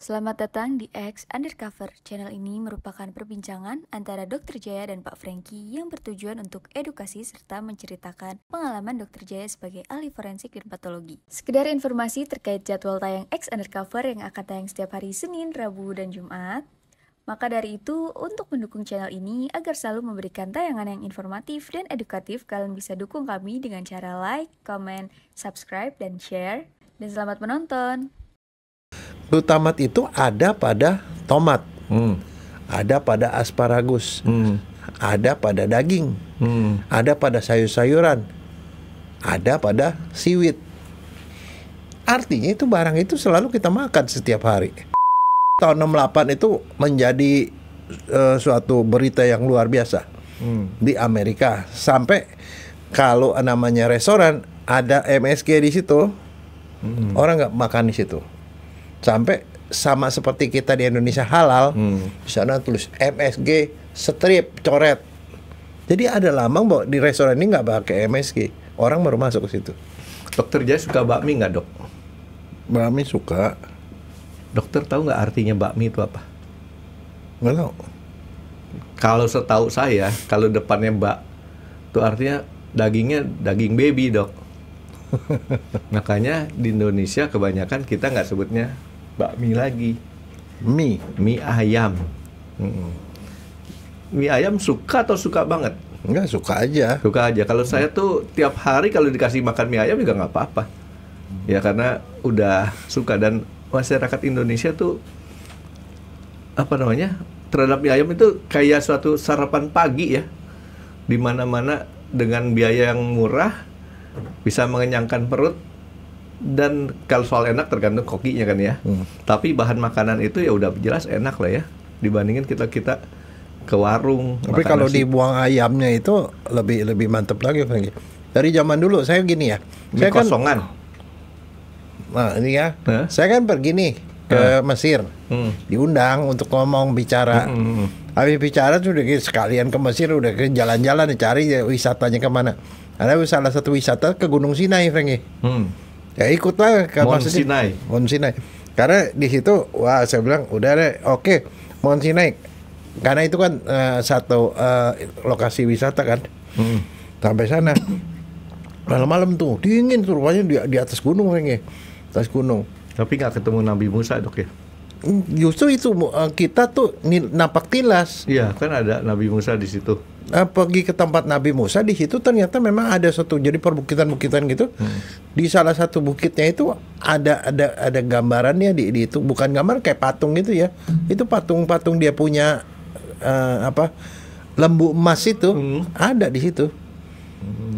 Selamat datang di X Undercover. Channel ini merupakan perbincangan antara Dr. Jaya dan Pak Franky yang bertujuan untuk edukasi serta menceritakan pengalaman Dr. Jaya sebagai ahli forensik dan patologi. Sekedar informasi terkait jadwal tayang X Undercover yang akan tayang setiap hari Senin, Rabu, dan Jumat. Maka dari itu, untuk mendukung channel ini agar selalu memberikan tayangan yang informatif dan edukatif, kalian bisa dukung kami dengan cara like, comment, subscribe, dan share. Dan selamat menonton! Glutamat itu ada pada tomat, ada pada asparagus, ada pada daging, ada pada sayur-sayuran, ada pada seaweed. Artinya itu barang itu selalu kita makan setiap hari. Tahun 68 itu menjadi suatu berita yang luar biasa di Amerika. Sampai kalau namanya restoran ada MSG di situ, orang nggak makan di situ. Sampai sama seperti kita di Indonesia halal, di sana tulis MSG strip coret. Jadi ada lambang bahwa di restoran ini nggak pakai MSG. Orang baru masuk ke situ. Dokter Jaya suka bakmi nggak, Dok? Bakmi suka. Dokter tahu nggak artinya bakmi itu apa? Nggak tahu. Kalau setahu saya, kalau depannya bak, itu artinya dagingnya daging baby, Dok. Makanya di Indonesia kebanyakan kita nggak sebutnya bakmi lagi, mie ayam. Mie ayam suka atau suka banget? Enggak, suka aja. Suka aja. Kalau saya tuh tiap hari kalau dikasih makan mie ayam juga nggak apa-apa. Ya karena udah suka. Dan masyarakat Indonesia tuh apa namanya, terhadap mie ayam itu kayak suatu sarapan pagi ya. Di mana-mana dengan biaya yang murah bisa mengenyangkan perut. Dan kalau soal enak tergantung kokinya kan ya. Tapi bahan makanan itu ya udah jelas enak lah ya, dibandingin kita ke warung. Tapi kalau dibuang ayamnya itu lebih mantep lagi, Franky. Dari zaman dulu saya gini ya. Mie Saya kosongan. Nah ini ya, saya kan pergi nih ke Mesir, diundang untuk ngomong bicara. Habis bicara sudah sekalian ke Mesir, udah ke jalan-jalan cari wisatanya kemana. Ada salah satu wisata ke Gunung Sinai, Franky. Ya ikutlah ke Mount Sinai. Mount Sinai. Karena di situ, wah saya bilang udah deh, oke, Mount Sinai. Karena itu kan satu lokasi wisata kan. Sampai sana, malam-malam tuh dingin tuh, rupanya di atas gunung, Franky. Atas gunung. Tapi nggak ketemu Nabi Musa, Dok ya? Justru itu kita tuh napak tilas. Iya, kan ada Nabi Musa di situ. Pergi ke tempat Nabi Musa, di situ ternyata memang ada suatu jadi perbukitan-bukitan gitu. Di salah satu bukitnya itu ada gambarannya di itu, bukan gambar kayak patung gitu ya. Itu patung-patung dia punya lembu emas itu ada di situ.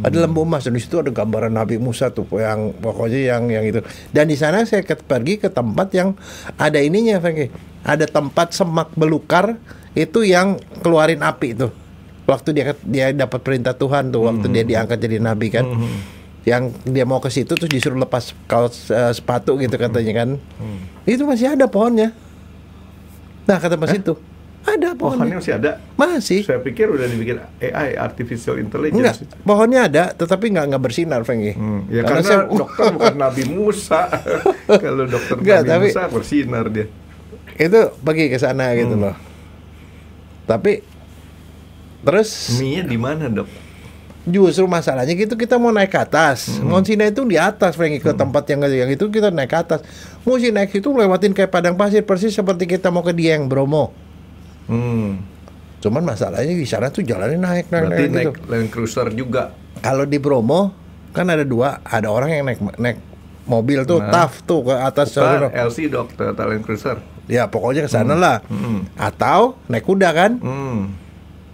Ada lembu emas dan di situ ada gambaran Nabi Musa tuh, yang pokoknya yang itu. Dan di sana saya pergi ke tempat yang ada ininya, Franky. Ada tempat semak belukar itu yang keluarin api itu. Waktu dia dapat perintah Tuhan tuh, waktu dia diangkat jadi nabi kan. Yang dia mau ke situ terus disuruh lepas kaos sepatu gitu katanya kan. Itu masih ada pohonnya. Nah, kata Mas itu ada pohonnya. Masih ada? Masih. Saya pikir udah dibikin AI, artificial intelligence. Enggak, pohonnya ada, tetapi nggak bersinar, Franky. Ya karena dokter bukan Nabi Musa. Kalau dokter Nabi Musa bersinar dia. Itu pergi ke sana gitu loh. Tapi terus mie-nya di mana, Dok? Justru masalahnya gitu, kita mau naik ke atas. Mount Sinai itu di atas, Franky, ke tempat yang itu kita naik ke atas. Mesti naik itu lewatin kayak padang pasir, persis seperti kita mau ke Dieng, Bromo. Cuman masalahnya di sana tuh jalannya naik Berarti gitu. naik Land Cruiser juga. Kalau di Bromo kan ada dua, ada orang yang naik mobil tuh, TAF tuh ke atas. LC, Dok, Toyota Land Cruiser. Ya pokoknya ke sana lah. Atau naik kuda kan.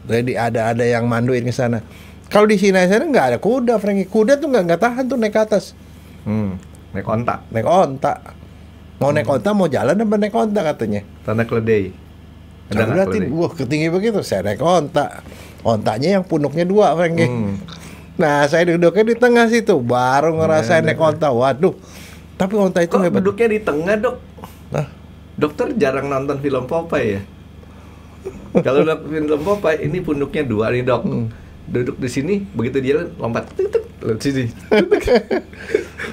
Jadi ada yang manduin ke sana. Kalau di Sinai sana nggak ada kuda, Franky. Kuda tuh nggak tahan tuh naik ke atas. Naik onta. Naik onta. Mau naik onta, mau jalan apa naik onta katanya. Tanah keledai. Ada berarti, wah ketinggi begitu. Saya naik onta. Ontanya yang punuknya dua, Franky. Nah, saya duduknya di tengah situ, baru ngerasain naik onta. Waduh. Tapi onta itu hebat. Duduknya di tengah, Dok? Nah, dokter jarang nonton film Popeye ya. Kalau film Popeye ini punduknya dua nih, Dok. Duduk di sini, begitu jalan lompat, tuk, tuk, sini.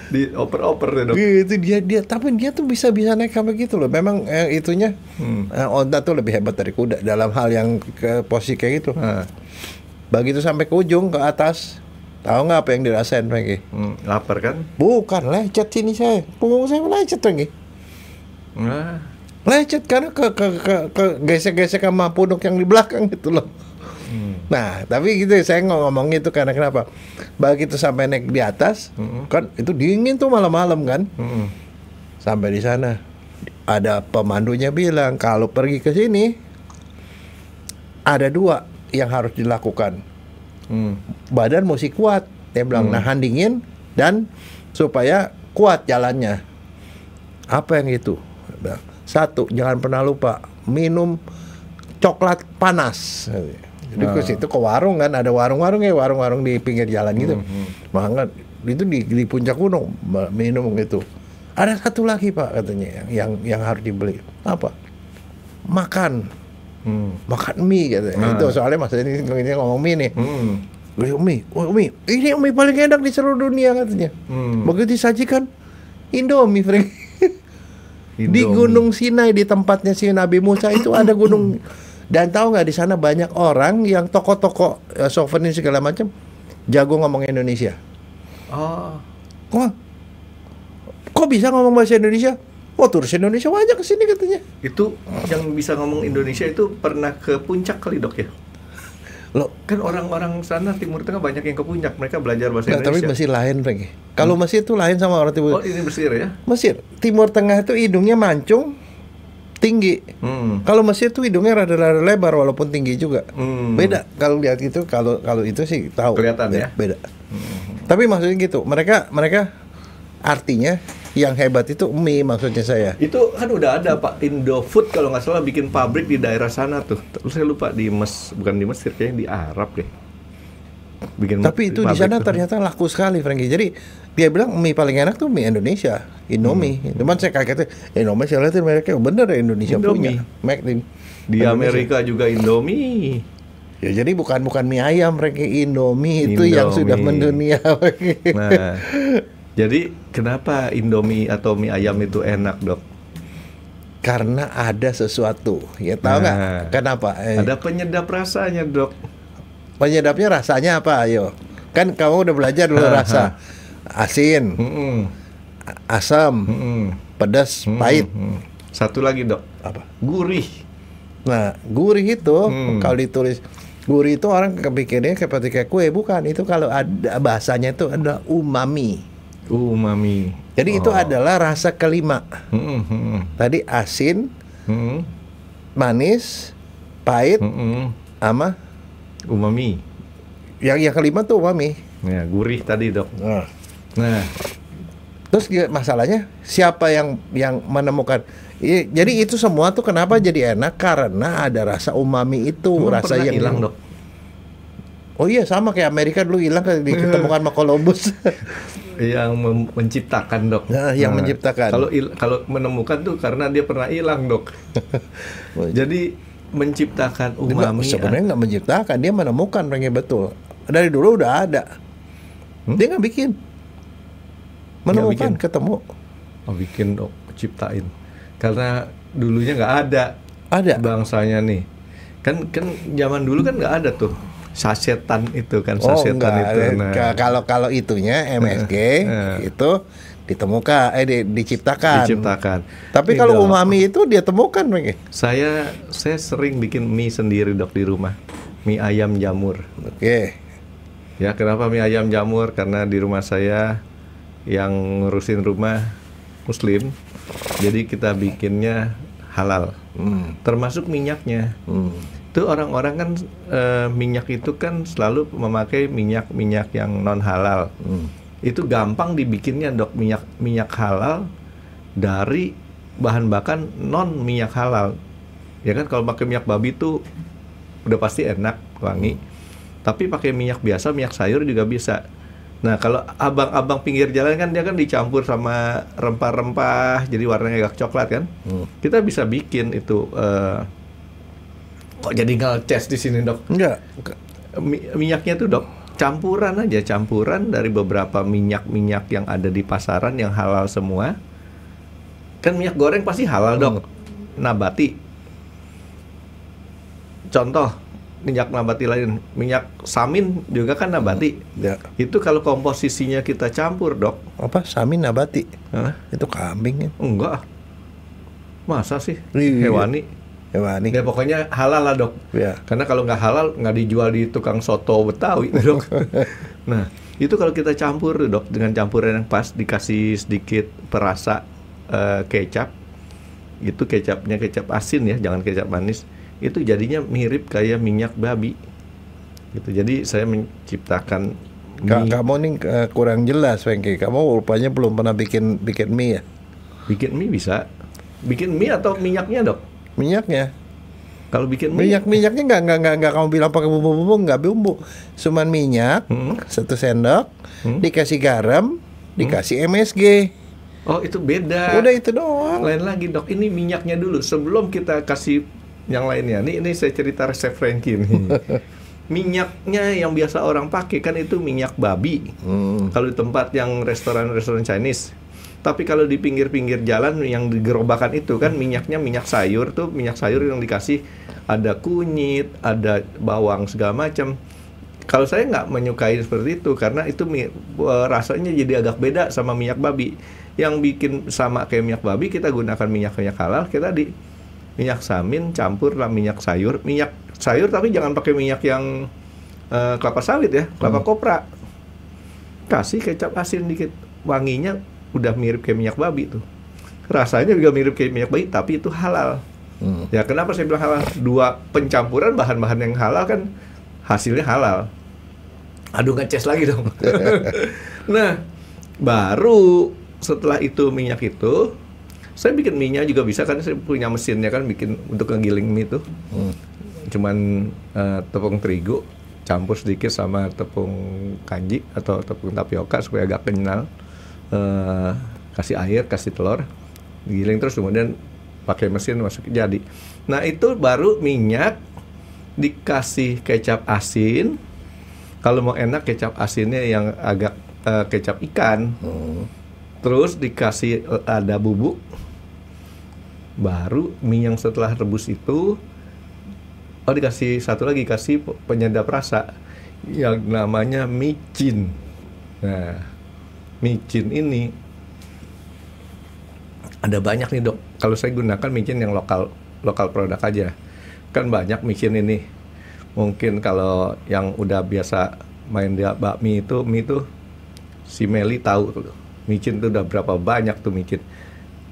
Dioper-oper ya, Dok. Gitu dia tapi dia tuh bisa naik sampai gitu loh. Memang itunya onta tuh lebih hebat dari kuda dalam hal yang ke posisi kayak gitu. Begitu sampai ke ujung ke atas, tahu nggak apa yang dirasain Franky? Lapar kan? Bukan, lecet sini saya, punggung saya lecet Franky. Lecet karena ke gesek-gesek sama punuk yang di belakang gitu loh. Nah, tapi gitu saya ngomong itu karena kenapa? Begitu sampai naik di atas, kan itu dingin tuh malam-malam kan. Sampai di sana ada pemandunya bilang kalau pergi ke sini ada 2 yang harus dilakukan. Badan mesti kuat. Dia bilang nahan dingin dan supaya kuat jalannya. Apa yang itu? 1, jangan pernah lupa minum coklat panas. Jadi ke situ ke warung kan, ada warung-warung di pinggir jalan gitu. Banget itu di puncak gunung minum gitu. Ada 1 lagi Pak katanya yang harus dibeli. Apa? Makan mie katanya. Itu soalnya Mas ini ngomong mie nih. Mie. Ini mie paling enak di seluruh dunia katanya. Begitu disajikan Indomie, Frank. Di Gunung Sinai, di tempatnya si Nabi Musa itu ada gunung. Dan tahu nggak di sana banyak orang yang toko-toko souvenir segala macam jago ngomong Indonesia. Kok bisa ngomong bahasa Indonesia? Turis Indonesia banyak kesini katanya. Itu yang bisa ngomong Indonesia itu pernah ke puncak kali Dok ya? Loh, kan orang-orang sana Timur Tengah banyak yang ke puncak, mereka belajar bahasa Indonesia. Tapi Mesir lain, Frank. Kalau Mesir itu lain sama orang Timur. Ini Mesir ya? Mesir, Timur Tengah itu hidungnya mancung, tinggi. Kalau Mesir itu hidungnya rada-rada lebar walaupun tinggi juga. Beda kalau lihat itu, kalau itu sih tahu. Kelihatan ya? Beda. Tapi maksudnya gitu, mereka artinya yang hebat itu mie maksudnya saya. Itu kan udah ada Pak Indofood kalau nggak salah bikin pabrik di daerah sana tuh. Terus saya lupa bukan di Mesir kayaknya di Arab deh. Tapi itu di sana ternyata laku sekali Franky. Jadi dia bilang mie paling enak tuh mie Indonesia, Indomie. Cuman saya kagetnya Indomie saya lihat mereka bener ya Indonesia Indomie. punya. Di Amerika juga Indomie. Ya jadi bukan mie ayam Franky, Indomie itu yang sudah mendunia. Nah, jadi kenapa Indomie atau mie ayam itu enak Dok? Karena ada sesuatu. Ya tahu nggak kenapa? Ada penyedap rasanya Dok. Penyedapnya rasanya apa? Ayo. Kan kamu udah belajar dulu rasa. Asin, asam, pedas, pahit. Satu lagi Dok. Apa? Gurih. Nah, gurih itu kalau ditulis gurih itu orang kepikirnya seperti kayak kue, bukan. Itu kalau ada bahasanya itu adalah umami. Jadi itu adalah rasa kelima. Tadi asin, manis, pahit, sama umami. Yang kelima tuh umami. Ya, gurih tadi Dok. Nah, terus masalahnya siapa yang menemukan? Jadi itu semua tuh kenapa jadi enak karena ada rasa umami itu. Rasa yang hilang Dok. Oh iya, sama kayak Amerika dulu hilang ditemukan sama Columbus. Yang menciptakan Dok. Nah, yang menciptakan. Kalau menemukan tuh karena dia pernah hilang Dok. Jadi menciptakan umami. Sebenarnya nggak menciptakan, dia menemukan orangnya betul. Dari dulu udah ada. Dia nggak bikin. Menemukan, ketemu. Bikin Dok, ciptain. Karena dulunya nggak ada. Ada. Bangsanya nih. Kan zaman dulu kan nggak ada tuh. Sasetan itu kan sasetan itu. Nah. Kalau itunya MSG itu ditemukan diciptakan. Tapi kalau umami itu dia temukan Franky. Saya sering bikin mie sendiri Dok di rumah. Mie ayam jamur. Oke. Ya, kenapa mie ayam jamur? Karena di rumah saya yang ngurusin rumah Muslim. Jadi kita bikinnya halal. Termasuk minyaknya. Itu orang-orang kan minyak itu kan selalu memakai minyak yang non halal. Itu gampang dibikinnya Dok, minyak halal dari bahan bakan non minyak halal. Ya kan kalau pakai minyak babi tuh udah pasti enak, wangi. Tapi pakai minyak biasa, minyak sayur juga bisa. Nah, kalau abang-abang pinggir jalan kan dia kan dicampur sama rempah-rempah jadi warnanya agak coklat kan. Kita bisa bikin itu kok jadi ngelces di sini Dok? Enggak. Minyaknya tuh Dok campuran dari beberapa minyak-minyak yang ada di pasaran yang halal semua. Kan minyak goreng pasti halal dok, nabati. Contoh minyak nabati lain, minyak samin juga kan nabati. Ya. Itu kalau komposisinya kita campur dok. Apa samin nabati? Hah? Itu kambing ya? Enggak. Masa sih? Iya. Hewani. Ya pokoknya halal lah dok. Ya. Karena kalau nggak halal nggak dijual di tukang soto Betawi dok. Nah itu kalau kita campur dok dengan campuran yang pas, dikasih sedikit perasa kecap. Itu kecapnya kecap asin ya, jangan kecap manis. Itu jadinya mirip kayak minyak babi gitu. Jadi saya menciptakan mie. Kamu nih kurang jelas Franky. Kamu rupanya belum pernah bikin mie ya? Bikin mie bisa. Bikin mie atau minyaknya dok? Minyaknya. Kalau bikin mie Minyaknya nggak kamu bilang pakai bumbu-bumbu, nggak bumbu. Cuman minyak 1 sendok, dikasih garam, dikasih MSG. Oh itu beda. Udah itu doang. Lain lagi dok. Ini minyaknya dulu sebelum kita kasih yang lainnya. Ini saya cerita resep Franky nih. Minyaknya yang biasa orang pakai kan itu minyak babi. Kalau di tempat yang restoran Chinese. Tapi kalau di pinggir-pinggir jalan yang di gerobakan itu kan minyaknya minyak sayur tuh, minyak sayur yang dikasih ada kunyit, ada bawang segala macam. Kalau saya nggak menyukai seperti itu karena itu rasanya jadi agak beda sama minyak babi. Yang bikin sama kayak minyak babi kita gunakan minyak halal, kita di minyak samin campur lah minyak sayur tapi jangan pakai minyak yang kelapa sawit ya, kelapa kopra. Kasih kecap asin dikit, wanginya udah mirip kayak minyak babi tuh. Rasanya juga mirip kayak minyak babi tapi itu halal. Ya kenapa saya bilang halal? 2 pencampuran bahan-bahan yang halal kan hasilnya halal. Aduh ngeces lagi dong. Nah, baru setelah itu minyak itu saya bikin mie-nya juga bisa kan, saya punya mesinnya kan bikin untuk ngegiling mie itu. Cuman tepung terigu campur sedikit sama tepung kanji atau tepung tapioka supaya agak kenyal. Kasih air, kasih telur, giling terus kemudian pakai mesin masuk jadi. Nah itu baru minyak dikasih kecap asin. Kalau mau enak kecap asinnya yang agak kecap ikan. Terus dikasih ada bubuk. Baru mie yang setelah rebus itu dikasih satu lagi, kasih penyedap rasa yang namanya micin. Nah, micin ini ada banyak nih dok. Kalau saya gunakan micin yang lokal produk aja. Kan banyak micin ini. Mungkin kalau yang udah biasa main di bakmi itu, mie itu si Meli tahu tuh. Micin itu udah berapa banyak tuh micin.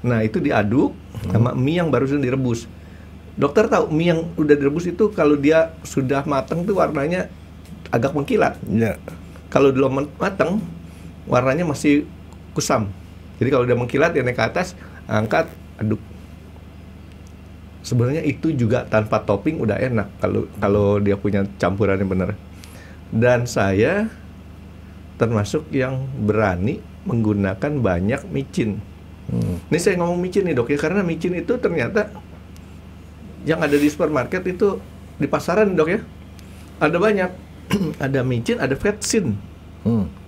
Nah itu diaduk sama mie yang barusan direbus. Dokter tahu mie yang udah direbus itu kalau dia sudah matang tuh warnanya agak mengkilat. Ya. Kalau belum matang warnanya masih kusam. Jadi kalau udah mengkilat dia naik ke atas, angkat, aduk. Sebenarnya itu juga tanpa topping udah enak kalau dia punya campurannya bener. Dan saya termasuk yang berani menggunakan banyak micin. Ini saya ngomong micin nih dok ya, karena micin itu ternyata yang ada di supermarket itu di pasaran dok ya, ada banyak. Ada micin, ada vetsin.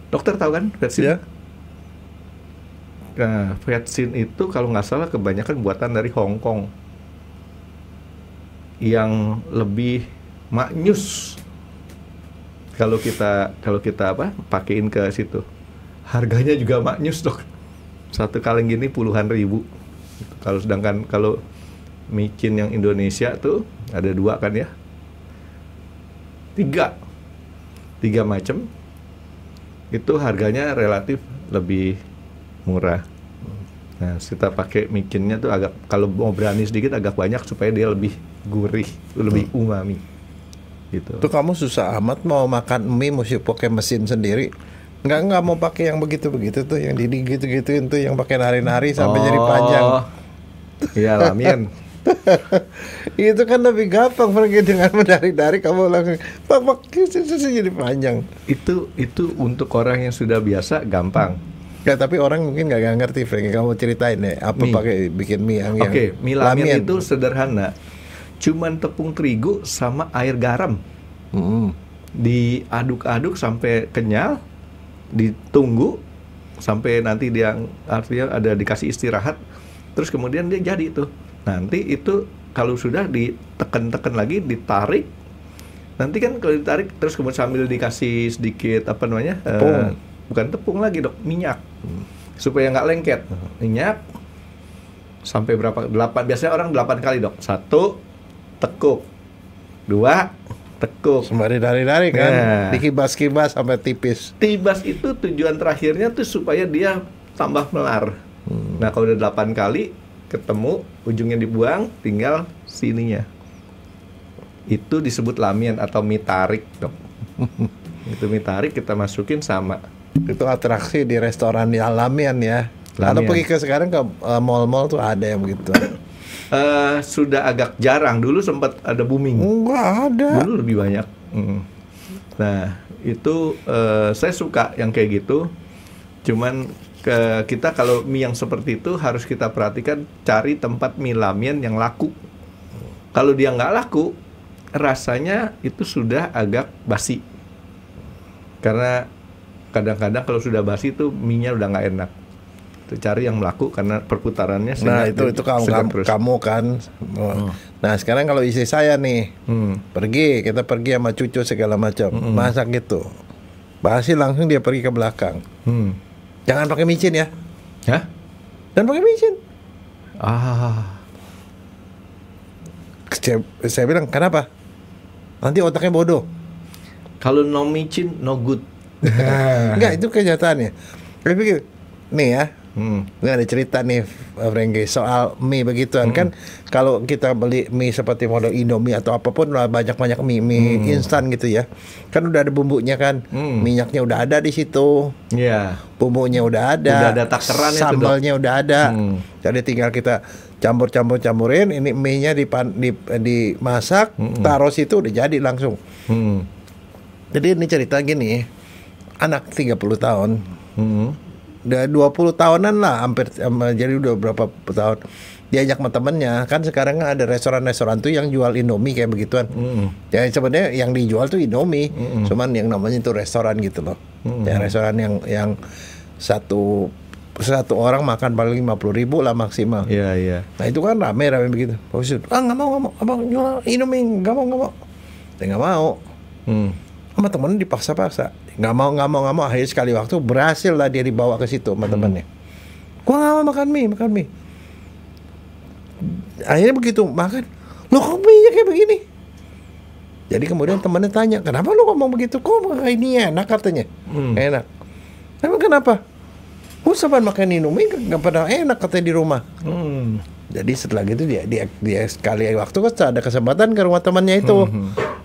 Dokter tahu kan vetsin? Ya. Nah, vetsin itu kalau nggak salah kebanyakan buatan dari Hong Kong yang lebih maknyus. Kalau kita pakein ke situ, harganya juga maknyus dok. Satu kaleng gini puluhan ribu. Sedangkan kalau micin yang Indonesia tuh ada 2 kan ya, 3 macam. Itu harganya relatif lebih murah. Nah, kita pakai micinnya tuh agak, kalau mau berani sedikit agak banyak supaya dia lebih gurih, lebih umami. Gitu. Tuh kamu susah amat mau makan mie mesti pakai mesin sendiri. Nggak mau pakai yang begitu tuh, yang gitu-gituin tuh, yang pakai nari-nari sampai jadi panjang. Iya, ramen. Itu kan lebih gampang pergi dengan menari-nari, kamu langsung pak jadi panjang. Itu untuk orang yang sudah biasa gampang. Ya, tapi orang mungkin nggak ngerti, Frank. Kamu ceritain deh apa pakai bikin mie yang Oke, mie ramen itu sederhana. Cuman tepung terigu sama air garam. diaduk-aduk sampai kenyal, ditunggu sampai nanti dia artinya ada dikasih istirahat, terus kemudian dia jadi tuh. Nanti itu kalau sudah ditekan-tekan lagi, ditarik. Nanti kan kalau ditarik terus kemudian sambil dikasih sedikit apa namanya? Bukan tepung lagi, Dok, minyak. Supaya nggak lengket. Minyak sampai berapa? 8. Biasanya orang 8 kali, Dok. 1 tekuk. 2 tekuk. Sembari dari kan, dikibas-kibas sampai tipis. Tibas itu tujuan terakhirnya tuh supaya dia tambah melar. Nah, kalau udah 8 kali ketemu, ujungnya dibuang, tinggal sininya. Itu disebut lamian atau mie tarik, Dok. Itu mie tarik kita masukin sama. Itu atraksi di restoran di lamian ya. Atau pergi ke sekarang ke mall-mall tuh ada yang begitu. Sudah agak jarang. Dulu sempat ada booming. Enggak ada. Dulu lebih banyak. Nah, itu saya suka yang kayak gitu. Cuman kita kalau mie yang seperti itu harus kita perhatikan, cari tempat mie lamian yang laku. Kalau dia nggak laku, rasanya itu sudah agak basi. Karena kadang-kadang kalau sudah basi itu mie-nya udah nggak enak. Cari yang laku karena perputarannya. Nah itu kamu kan. Nah sekarang kalau istri saya nih kita pergi sama cucu segala macam, masak gitu, basi langsung dia pergi ke belakang. Jangan pakai micin ya. Hah? Dan pakai micin. Saya bilang kenapa? Nanti otaknya bodoh. Kalau no micin no good. Enggak, itu kenyataannya. Saya pikir nih ya. Ini ada cerita nih Frankie soal mie begituan kan, kalau kita beli mie seperti model Indomie atau apapun lah, banyak-banyak mie instan gitu ya, kan udah ada bumbunya kan, minyaknya udah ada di situ, bumbunya udah ada takaran, sambalnya udah ada, jadi tinggal kita campurin, ini mie-nya dimasak, taruh situ udah jadi langsung. Jadi ini cerita gini, anak 30 tahun. Udah 20 tahunan lah, hampir, jadi udah berapa tahun diajak sama temennya. Kan sekarang ada restoran-restoran tuh yang jual Indomie kayak begituan. Ya sebenarnya yang dijual tuh Indomie, cuman yang namanya itu restoran gitu loh. Ya restoran yang satu orang makan paling 50.000 lah maksimal. Iya. Nah itu kan rame begitu. Nggak mau, abang jual Indomie, nggak mau. Saya nggak mau. Sama temen dipaksa-paksa, nggak mau, akhirnya sekali waktu berhasil lah dia dibawa ke situ sama temennya. Gua nggak mau makan mie. Akhirnya begitu makan, lo kok mie kayak begini? Jadi kemudian temennya tanya, kenapa lo ngomong begitu? Kok ini enak katanya? Enak. Emang kenapa? Gua saban makan Indomie nggak pernah enak katanya di rumah. Jadi setelah gitu dia sekali waktu kan ada kesempatan ke rumah temannya itu.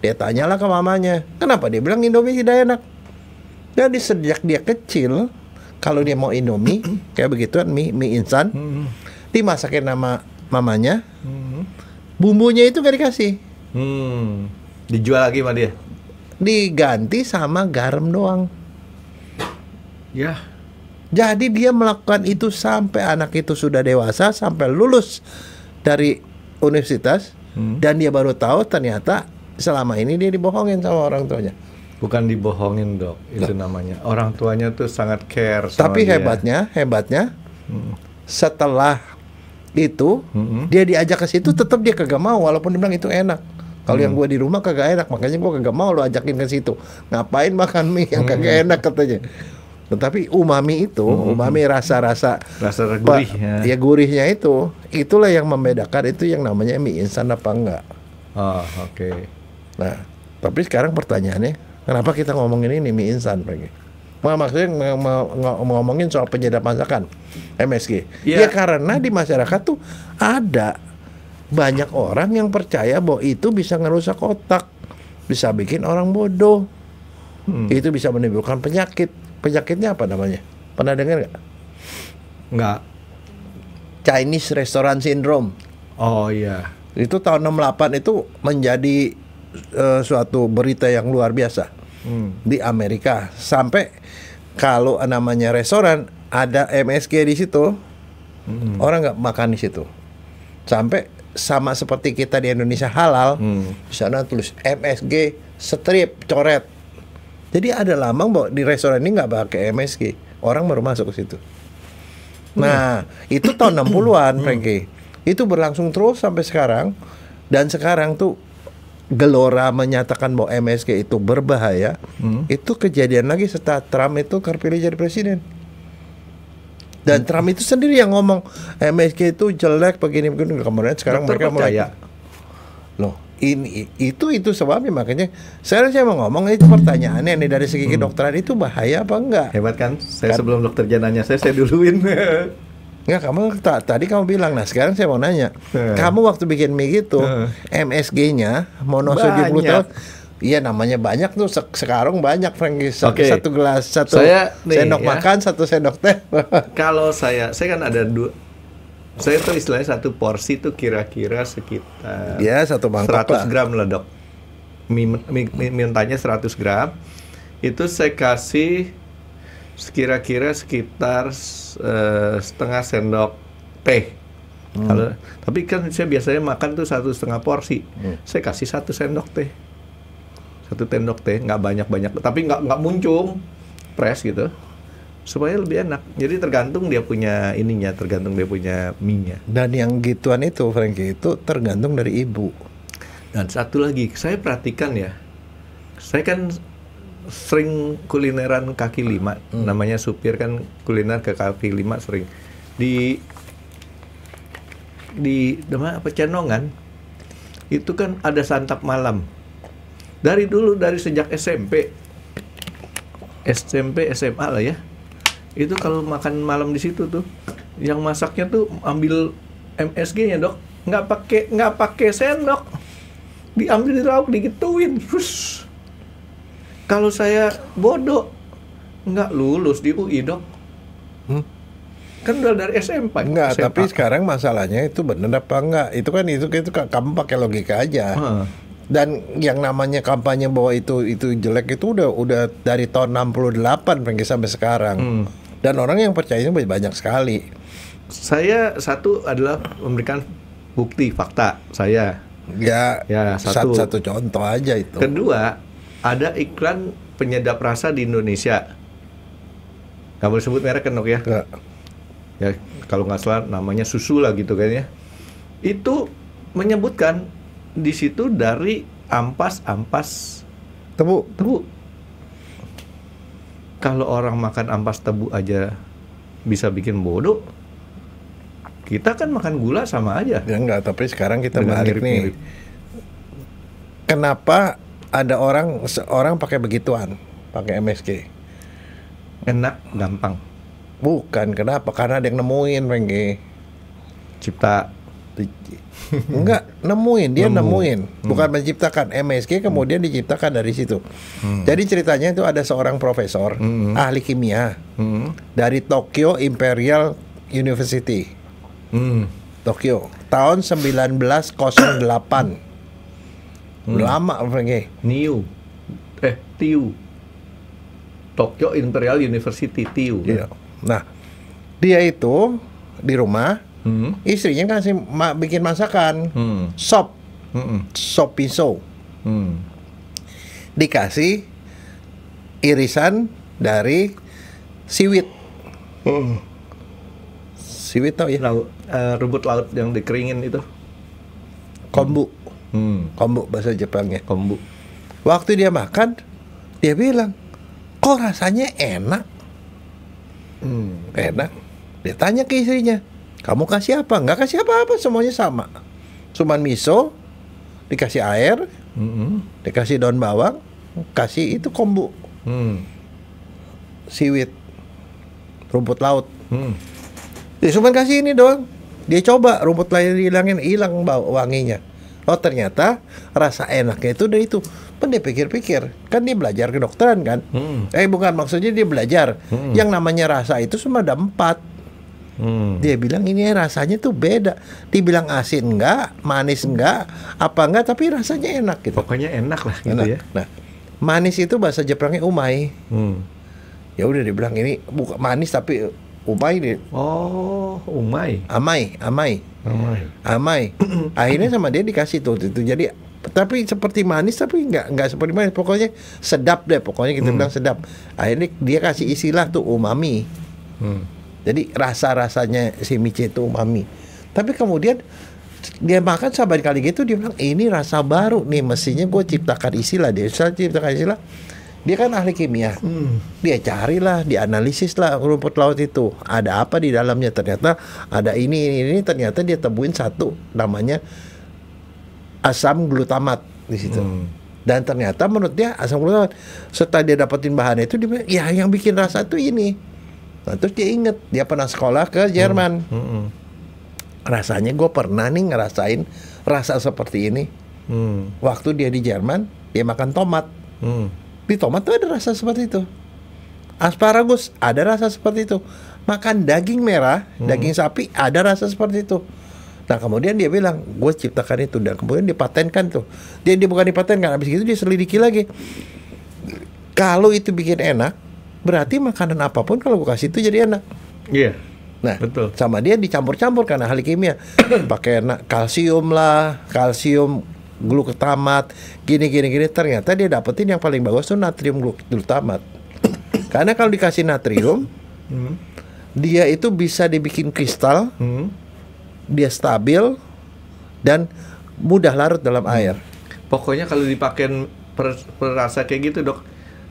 Dia tanyalah ke mamanya, kenapa dia bilang Indomie tidak enak. Jadi sejak dia kecil, kalau dia mau Indomie kayak begituan mie instan, dimasakin sama mamanya, bumbunya itu gak dikasih. Dijual lagi sama dia? Diganti sama garam doang. Ya. Jadi dia melakukan itu sampai anak itu sudah dewasa, sampai lulus dari universitas, dan dia baru tahu ternyata selama ini dia dibohongin sama orang tuanya. Bukan dibohongin, Dok, itu namanya. Orang tuanya tuh sangat care sama Tapi dia. hebatnya, setelah itu dia diajak ke situ, tetap dia kagak mau, walaupun dia bilang itu enak. Kalau yang gue di rumah kagak enak, makanya gue kagak mau lo ajakin ke situ. Ngapain makan mie yang kagak enak katanya. Tetapi umami itu, rasa gurih ya gurihnya itulah yang membedakan itu yang namanya mie instan apa enggak. Oke. Nah, tapi sekarang pertanyaannya, kenapa kita ngomongin ini mie instan lagi? Maksudnya ngomongin soal penyedap masakan MSG. Ya karena di masyarakat tuh ada banyak orang yang percaya bahwa itu bisa ngerusak otak, bisa bikin orang bodoh, itu bisa menimbulkan penyakit. Penyakitnya apa namanya? Pernah dengar nggak? Nggak. Chinese Restaurant Syndrome. Oh iya. Itu tahun 68 itu menjadi suatu berita yang luar biasa di Amerika. Sampai kalau namanya restoran ada MSG di situ, orang nggak makan di situ. Sampai sama seperti kita di Indonesia halal, di sana tulis MSG strip coret. Jadi ada lambang bahwa di restoran ini nggak pakai MSG. Orang baru masuk ke situ. Nah, itu tahun 60-an, Frankie. Itu berlangsung terus sampai sekarang. Dan sekarang tuh gelora menyatakan bahwa MSG itu berbahaya. Itu kejadian lagi setelah Trump itu terpilih jadi presiden. Dan Trump itu sendiri yang ngomong MSG itu jelek begini-begini. Kemudian sekarang Dokter mereka mulai percaya. loh, itu sebabnya. Makanya sekarang saya mau ngomong itu pertanyaannya nih, dari segi kedokteran itu bahaya apa enggak? Hebat kan? Saya sebelum dokter Jananya saya duluin. Enggak, kamu tadi kamu bilang. Nah, sekarang saya mau nanya. Kamu waktu bikin mie gitu, MSG-nya monosodium Banyak. glutamate. Iya, namanya banyak tuh, sekarang banyak, Frankie. Oke. Satu gelas, satu Saya nih, sendok ya. makan, satu sendok teh. Kalau saya kan ada dua. Saya tuh istilahnya satu porsi tuh kira-kira sekitar Ya, satu mangkok 100 lah. gram lah, Dok. Mie mentahnya 100 gram. Itu saya kasih kira-kira sekitar setengah sendok teh. Tapi kan saya biasanya makan tuh 1,5 porsi. Saya kasih 1 sendok teh. 1 sendok teh, nggak banyak-banyak, tapi nggak muncung, press gitu, supaya lebih enak. Jadi tergantung dia punya ininya, tergantung dia punya mie-nya. Dan yang gituan itu, Frankie, itu tergantung dari ibu. Dan satu lagi, saya perhatikan ya, saya kan sering kulineran kaki lima, namanya supir kan kuliner ke kaki lima sering di mana Pecenongan itu kan ada santap malam. Dari dulu, dari sejak SMP, SMA lah ya. Itu kalau makan malam di situ tuh, yang masaknya tuh ambil MSG-nya, Dok. Nggak pakai sendok. Diambil di lauk, digituin. Terus kalau saya bodoh, nggak lulus di UI, Dok. Kan udah dari SMP. Enggak, SMA. tapi sekarang masalahnya itu benar apa enggak? Itu kan itu kamu pakai logika aja. Dan yang namanya kampanye bahwa itu jelek itu udah dari tahun 68 sampai sekarang. Dan orang yang percayanya banyak sekali. Saya satu adalah memberikan bukti fakta saya. Ya, satu. satu contoh aja itu. Kedua, ada iklan penyedap rasa di Indonesia. Nggak boleh sebut merek kan, Dok ya? Enggak. Ya, kalau nggak salah namanya susu lah gitu kan ya. Itu menyebutkan di situ dari ampas Tebu. Kalau orang makan ampas tebu aja bisa bikin bodoh, kita kan makan gula sama aja. Ya enggak, tapi sekarang kita Dengan balik nih. mirip-mirip. Kenapa ada seorang pakai begituan, pakai MSG? Enak, gampang. Bukan, kenapa? Karena ada yang nemuin, Frankie. Cipta. Enggak, nemuin, bukan menciptakan. MSG kemudian diciptakan dari situ. Jadi ceritanya itu ada seorang profesor ahli kimia dari Tokyo Imperial University, Tokyo, tahun 1908. Lama, Frankie. TIU. Tokyo Imperial University, TIU. Iya. Nah, dia itu di rumah, istrinya kasih bikin masakan, sop miso, dikasih irisan dari siwit. Siwit tau ya? Rumput laut yang dikeringin itu. Kombu. Kombu bahasa Jepangnya. Kombu. Waktu dia makan, dia bilang, kok rasanya enak? Enak. Dia tanya ke istrinya, kamu kasih apa? Nggak kasih apa-apa, semuanya sama. Cuman miso, dikasih air, dikasih daun bawang, kasih itu kombu, siwit, rumput laut. Dia cuma kasih ini doang. Dia coba rumput laut dihilangin, hilang bau wanginya. Oh ternyata rasa enaknya itu dari itu. Kan dia pikir-pikir, kan dia belajar kedokteran kan? Bukan, maksudnya dia belajar. Yang namanya rasa itu cuma ada 4. Dia bilang ini rasanya tuh beda. Dibilang asin enggak, manis enggak, apa enggak, tapi rasanya enak gitu. Pokoknya enak lah gitu Enak. ya. Nah, manis itu bahasa Jepangnya umai. Ya udah dibilang ini bukan manis tapi umai deh. Oh, umai. Amai. Akhirnya sama dia dikasih tuh itu. Jadi tapi seperti manis, tapi nggak seperti manis. Pokoknya sedap deh, pokoknya kita bilang sedap. Akhirnya dia kasih istilah tuh umami. Jadi rasa-rasanya si miche itu umami. Tapi kemudian dia makan saban kali gitu, dia bilang ini rasa baru nih, mestinya gue ciptakan istilah. Dia ciptakan istilah. Dia kan ahli kimia. Dia carilah, dia analisis lah rumput laut itu. Ada apa di dalamnya? Ternyata ada ini. Ternyata dia temuin satu namanya asam glutamat di situ. Dan ternyata menurut dia asam glutamat, setelah dia dapetin bahan itu, dia bilang, ya yang bikin rasa itu ini. Nah, terus dia inget, dia pernah sekolah ke Jerman. Rasanya gue pernah nih ngerasain rasa seperti ini. Waktu dia di Jerman, dia makan tomat. Di tomat tuh ada rasa seperti itu. Asparagus ada rasa seperti itu. Makan daging merah, daging sapi ada rasa seperti itu. Nah kemudian dia bilang, gue ciptakan itu. Dan kemudian dipatenkan tuh. Dia bukan dipatenkan, habis itu dia selidiki lagi. Kalau itu bikin enak, berarti makanan apapun kalau gue kasih itu jadi enak. Iya. Nah, betul. Sama dia dicampur-campur karena ahli kimia. Pakai kalsium lah, kalsium glutamat, gini. Ternyata dia dapetin yang paling bagus tuh natrium glutamat. Karena kalau dikasih natrium, dia itu bisa dibikin kristal, dia stabil dan mudah larut dalam air. Pokoknya kalau dipakai perasa kayak gitu dok,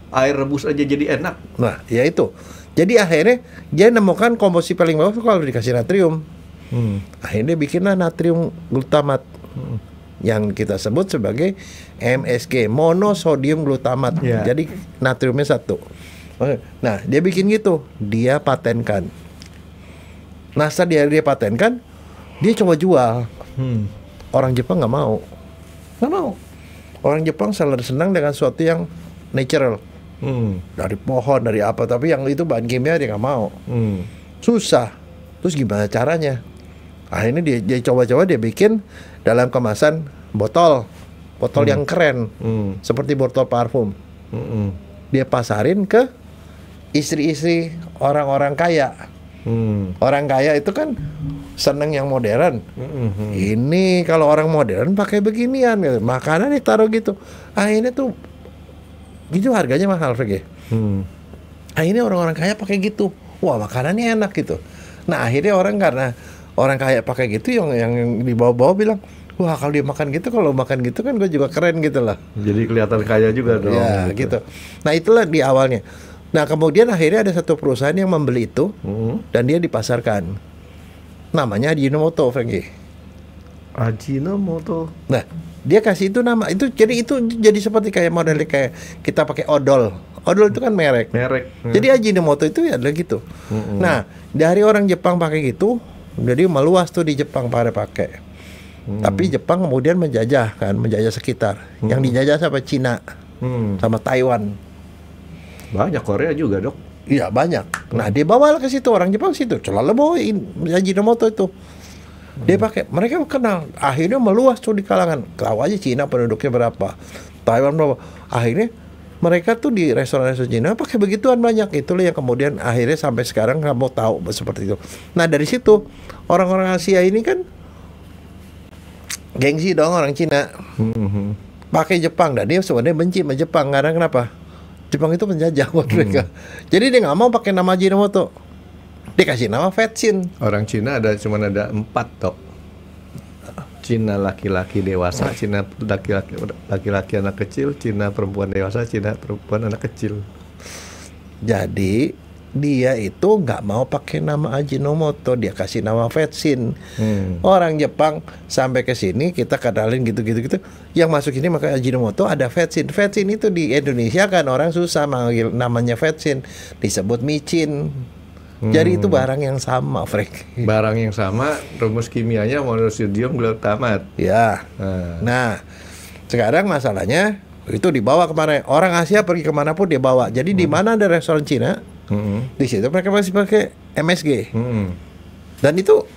air rebus aja jadi enak. Nah, ya itu. Jadi akhirnya dia nemukan komposisi paling bagus kalau dikasih natrium. Akhirnya bikinlah natrium glutamat. Yang kita sebut sebagai MSG, monosodium glutamat. Jadi natriumnya 1. Nah, dia bikin gitu, dia patenkan. Nah, setelah dia patenkan, dia coba jual. Orang Jepang nggak mau. Orang Jepang selalu senang dengan sesuatu yang natural. Dari pohon, dari apa, tapi yang itu bahan kimia dia nggak mau. Susah. Terus gimana caranya? Akhirnya dia coba-coba, dia bikin dalam kemasan botol yang keren, seperti botol parfum. Dia pasarin ke istri-istri orang-orang kaya. Orang kaya itu kan seneng yang modern. Ini kalau orang modern pakai beginian, gitu. Makanan ditaruh gitu. Akhirnya tuh gitu harganya mahal, Frank. Akhirnya orang-orang kaya pakai gitu. Wah, makanannya enak gitu. Nah, akhirnya karena orang kaya pakai gitu, yang di bawah-bawah bilang, wah kalau dia makan gitu, kalau makan gitu kan gue juga keren gitu lah. Jadi kelihatan kaya juga dong. Ya gitu. Nah itulah di awalnya. Nah kemudian akhirnya ada satu perusahaan yang membeli itu, dan dia dipasarkan. Namanya Ajinomoto, Frankie. Ajinomoto. Nah dia kasih itu nama itu, jadi seperti kayak modelnya kayak kita pakai odol. Odol itu kan merek. Jadi Ajinomoto itu ya adalah gitu. Nah dari orang Jepang pakai gitu, jadi meluas tuh di Jepang pada pakai. Tapi Jepang kemudian menjajah sekitar. Yang dijajah sama Cina, sama Taiwan. Banyak, Korea juga dok. Iya banyak. Nah dia bawa ke situ, orang Jepang situ selalu bawain Ajinomoto itu. Dia pakai, mereka kenal. Akhirnya meluas tuh di kalangan. Tahu aja Cina penduduknya berapa, Taiwan berapa. Akhirnya mereka tuh di restoran-restoran Cina pakai begituan banyak. Itulah yang kemudian akhirnya sampai sekarang kamu tahu seperti itu. Nah dari situ orang-orang Asia ini kan gengsi dong orang Cina. Pakai Jepang. Dan dia sebenarnya benci sama Jepang. Karena kenapa? Jepang itu penjajah buat mereka. Jadi dia nggak mau pakai nama Ajinomoto. Dia kasih nama Vetsin. Orang Cina cuma ada 4 dok. Cina laki-laki dewasa, Cina laki-laki anak kecil, Cina perempuan dewasa, Cina perempuan anak kecil. Jadi dia itu nggak mau pakai nama Ajinomoto, dia kasih nama Vetsin. Orang Jepang sampai ke sini kita kenalin gitu. Yang masuk ini maka Ajinomoto ada Vetsin. Vetsin itu di Indonesia kan orang susah manggil namanya Vetsin, disebut micin. Jadi itu barang yang sama, Frank. Barang yang sama, rumus kimianya monosodium glutamat. Ya. Nah, sekarang masalahnya itu dibawa kemana? Orang Asia pergi kemanapun dia bawa. Jadi di mana ada restoran Cina, di situ mereka masih pakai MSG. Dan itu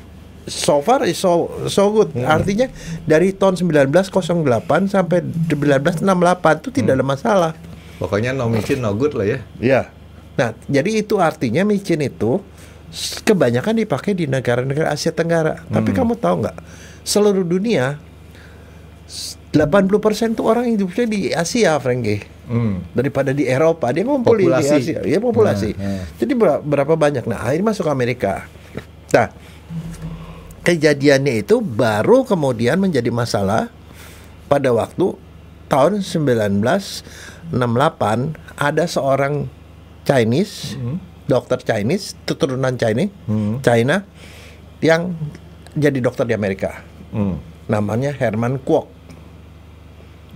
so far is so good. Artinya dari tahun 1908 sampai 1968 itu tidak ada masalah. Pokoknya no micin no good lah ya. Iya. Nah, jadi itu artinya micin itu kebanyakan dipakai di negara-negara Asia Tenggara. Tapi kamu tahu nggak, seluruh dunia 80% tuh orang hidupnya di Asia, Frankie. Daripada di Eropa. Dia ngumpul di Asia. Ya, populasi. Jadi berapa banyak. Nah, akhirnya masuk ke Amerika. Nah, kejadiannya itu baru kemudian menjadi masalah pada waktu tahun 1968 ada seorang Chinese, dokter Chinese, keturunan China yang jadi dokter di Amerika. Namanya Herman Kwok.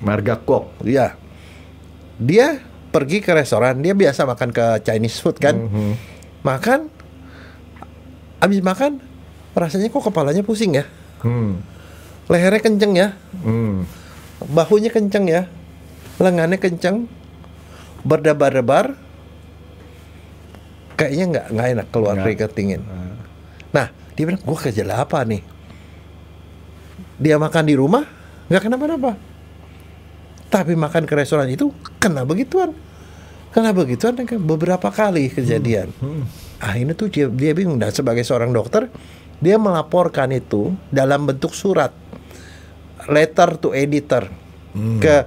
Marga Kwok. Iya. Dia pergi ke restoran, dia biasa makan ke Chinese food kan. Makan, habis makan rasanya kok kepalanya pusing ya. Lehernya kenceng ya. Bahunya kenceng ya. Lengannya kenceng. Berdebar-debar. Kayaknya nggak enak keluar keringat dingin. Nah, dia bilang, gue gejala apa nih? Dia makan di rumah nggak kenapa-napa, tapi makan ke restoran itu kena begituan. Beberapa kali kejadian. Akhirnya tuh dia bingung. Dan sebagai seorang dokter, dia melaporkan itu dalam bentuk surat, letter to editor, ke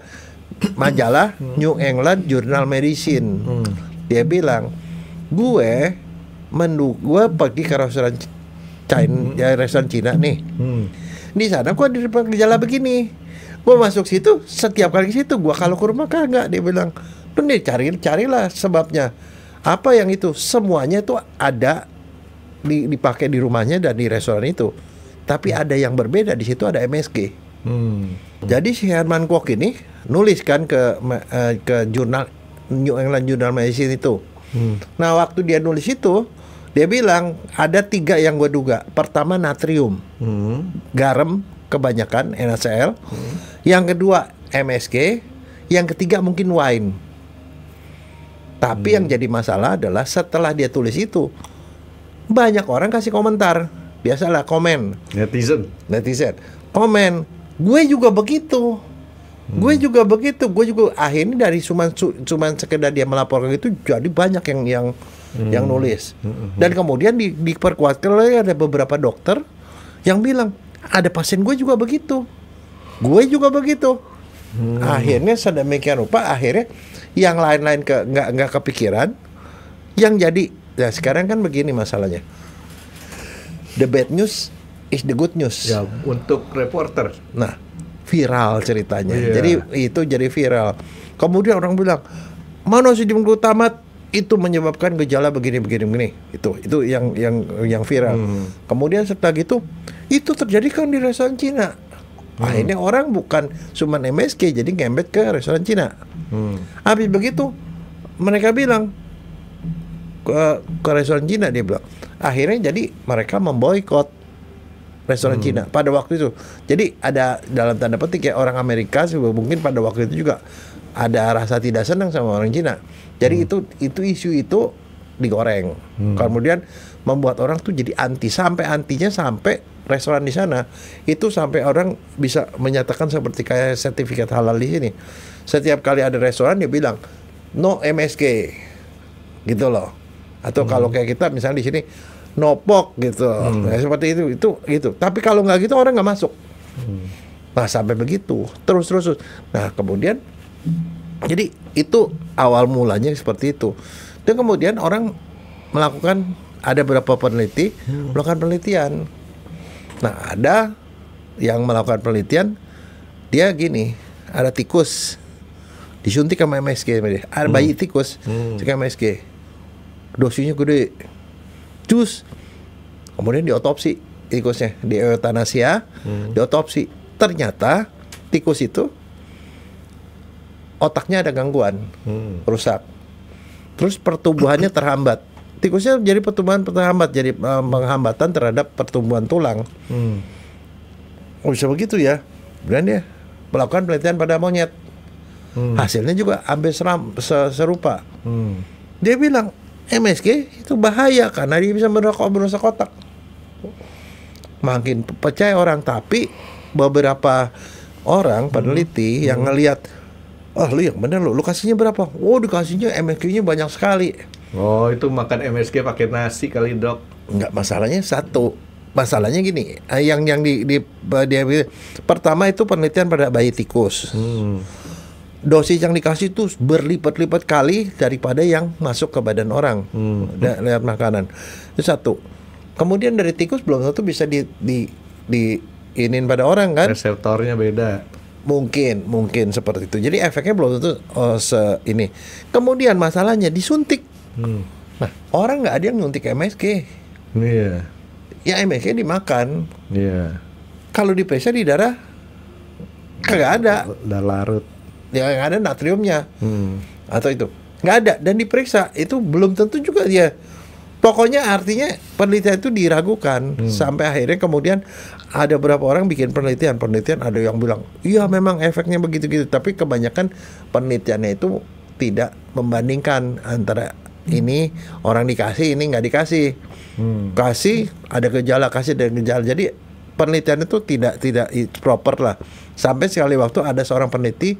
majalah New England Journal Medicine. Dia bilang, gue pergi ke restoran restoran Cina nih. Di sana gue ada gejala begini. Gue masuk situ, setiap kali ke situ gue kalau ke rumah kagak. Dia bilang, lu nih carilah sebabnya. Apa yang itu? Semuanya itu ada dipakai di rumahnya dan di restoran itu. Tapi ada yang berbeda, di situ ada MSG. Jadi si Herman Kwok ini nuliskan ke jurnal New England Journal Medicine itu. Nah, waktu dia nulis itu, dia bilang ada 3 yang gue duga. Pertama natrium, garam kebanyakan NaCl. Yang kedua MSG, yang ketiga mungkin wine. Tapi yang jadi masalah adalah setelah dia tulis itu, banyak orang kasih komentar. Biasalah komen. Netizen. Komen, gue juga begitu. Gue juga akhirnya dari cuman sekedar dia melaporkan itu, jadi banyak yang nulis. Dan kemudian diperkuatkan oleh ada beberapa dokter yang bilang, ada pasien gue juga begitu. Akhirnya sedemikian rupa, akhirnya yang lain-lain nggak kepikiran. Yang jadi, ya sekarang kan begini masalahnya. The bad news is the good news. Ya, untuk reporter. Nah, viral ceritanya. Jadi itu jadi viral. Kemudian orang bilang, monosodium glutamat itu menyebabkan gejala begini. Itu yang viral. Kemudian setelah itu terjadi kan di restoran Cina. Akhirnya orang bukan cuma MSG, jadi ngembet ke restoran Cina. Habis begitu mereka bilang ke restoran Cina, dia bilang. Akhirnya jadi mereka memboikot restoran Cina pada waktu itu. Jadi ada dalam tanda petik ya, orang Amerika mungkin pada waktu itu juga ada rasa tidak senang sama orang Cina. Jadi itu isu itu digoreng. Kemudian membuat orang tuh jadi antinya sampai restoran di sana itu sampai orang bisa menyatakan seperti kayak sertifikat halal di sini. Setiap kali ada restoran dia bilang no MSG gitu loh. Atau kalau kayak kita misalnya di sini no pork gitu. Nah, seperti itu gitu. Tapi kalau nggak gitu orang nggak masuk. Nah, sampai begitu terus. Nah, kemudian jadi itu awal mulanya seperti itu. Dan kemudian orang ada beberapa peneliti melakukan penelitian. Nah, ada yang melakukan penelitian, dia gini, ada tikus disuntik sama MSG, ada bayi tikus suntik MSG, dosisnya gede, terus kemudian diotopsi tikusnya, di eutanasia, diotopsi, ternyata tikus itu otaknya ada gangguan, rusak, terus pertumbuhannya terhambat. Tikusnya jadi pertumbuhan terhambat, jadi penghambatan terhadap pertumbuhan tulang. Bisa begitu ya. Kemudian dia melakukan penelitian pada monyet. Hasilnya juga hampir serupa. Dia bilang MSG itu bahaya karena dia bisa merusak otak. Makin percaya orang, tapi beberapa orang peneliti yang ngelihat, lu yang benar lu kasihnya berapa? Oh, dikasihnya MSG-nya banyak sekali. Oh, itu makan MSG pakai nasi kali, Dok. Enggak, masalahnya satu. masalahnya gini, yang pertama itu penelitian pada bayi tikus. Dosis yang dikasih itu berlipat-lipat kali daripada yang masuk ke badan orang lewat makanan. Itu satu. Kemudian dari tikus belum tentu bisa diinin pada orang kan? Reseptornya beda. Mungkin seperti itu. Jadi efeknya belum tentu ini. Kemudian masalahnya disuntik. Nah, orang nggak ada yang nyuntik MSG. Iya. Ya MSG dimakan. Iya. Kalau diperiksa di darah kagak ada. Udah larut. Ya nggak ada natriumnya. Atau itu nggak ada dan diperiksa itu belum tentu juga dia. Pokoknya artinya penelitian itu diragukan sampai akhirnya kemudian ada beberapa orang bikin penelitian ada yang bilang iya memang efeknya begitu-gitu, tapi kebanyakan penelitiannya itu tidak membandingkan antara ini orang dikasih ini nggak dikasih, kasih ada gejala jadi penelitian itu tidak proper lah. Sampai sekali waktu ada seorang peneliti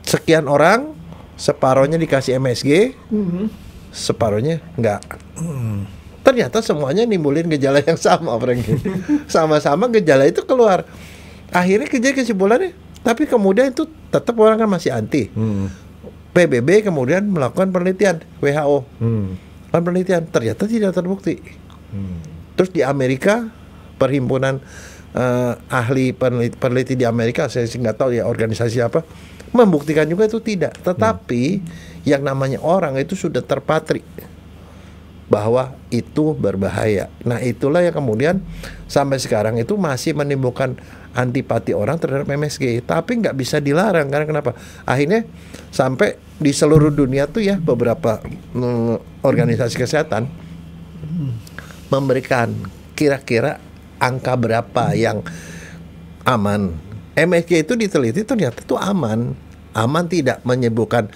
sekian orang separohnya dikasih MSG, separuhnya enggak. Ternyata semuanya nimbulin gejala yang sama, Frank. Sama-sama gejala itu keluar. Akhirnya kesimpulannya, tapi kemudian itu tetap orang kan masih anti. PBB kemudian melakukan penelitian, WHO melakukan penelitian, ternyata tidak terbukti. Terus di Amerika, perhimpunan ahli peneliti di Amerika, saya nggak tahu ya organisasi apa, membuktikan juga itu tidak. Tetapi yang namanya orang itu sudah terpatri bahwa itu berbahaya. Nah itulah yang kemudian sampai sekarang itu masih menimbulkan antipati orang terhadap MSG. Tapi nggak bisa dilarang karena kenapa? Akhirnya sampai di seluruh dunia tuh ya beberapa organisasi kesehatan memberikan kira-kira angka berapa yang aman. MSG itu diteliti ternyata itu aman tidak menyebabkan